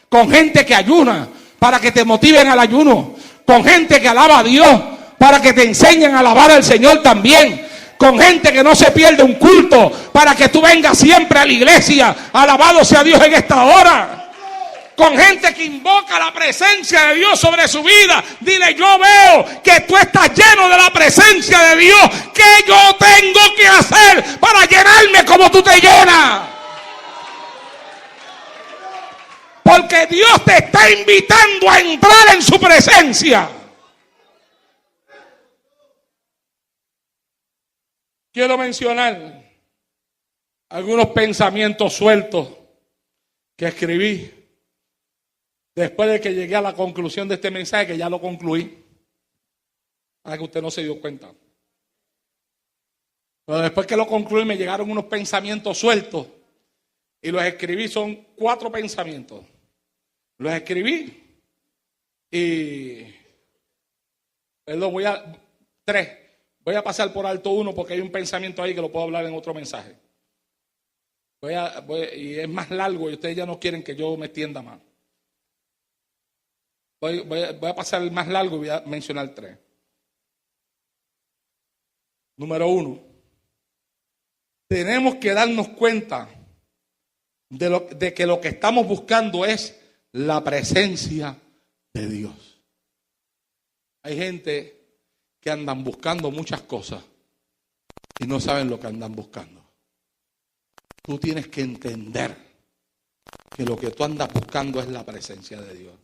Con gente que ayuna para que te motiven al ayuno. Con gente que alaba a Dios para que te enseñen a alabar al Señor también. Con gente que no se pierde un culto para que tú vengas siempre a la iglesia. Alabado sea Dios en esta hora. Con gente que invoca la presencia de Dios sobre su vida. Dile, yo veo que tú estás lleno de la presencia de Dios. ¿Qué yo tengo que hacer para llenarme como tú te llenas? Porque Dios te está invitando a entrar en su presencia. Quiero mencionar algunos pensamientos sueltos que escribí después de que llegué a la conclusión de este mensaje, que ya lo concluí. Para que usted no se dio cuenta. Pero después que lo concluí me llegaron unos pensamientos sueltos. Y los escribí, son 4 pensamientos. Los escribí y... Perdón, 3. Voy a pasar por alto uno porque hay un pensamiento ahí que lo puedo hablar en otro mensaje. Y es más largo y ustedes ya no quieren que yo me extienda más. Voy a pasar el más largo y voy a mencionar 3. Número 1. Tenemos que darnos cuenta de que lo que estamos buscando es la presencia de Dios. Hay gente que andan buscando muchas cosas y no saben lo que andan buscando. Tú tienes que entender que lo que tú andas buscando es la presencia de Dios.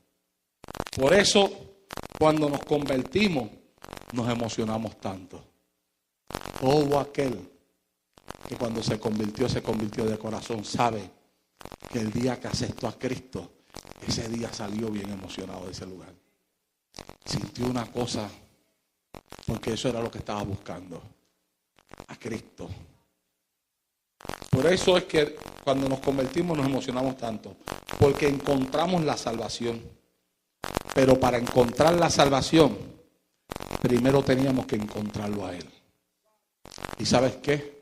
Por eso, cuando nos convertimos, nos emocionamos tanto. Todo aquel que cuando se convirtió de corazón, sabe que el día que aceptó a Cristo, ese día salió bien emocionado de ese lugar. Sintió una cosa, porque eso era lo que estaba buscando, a Cristo. Por eso es que cuando nos convertimos nos emocionamos tanto, porque encontramos la salvación. Pero para encontrar la salvación, primero teníamos que encontrarlo a Él. ¿Y sabes qué?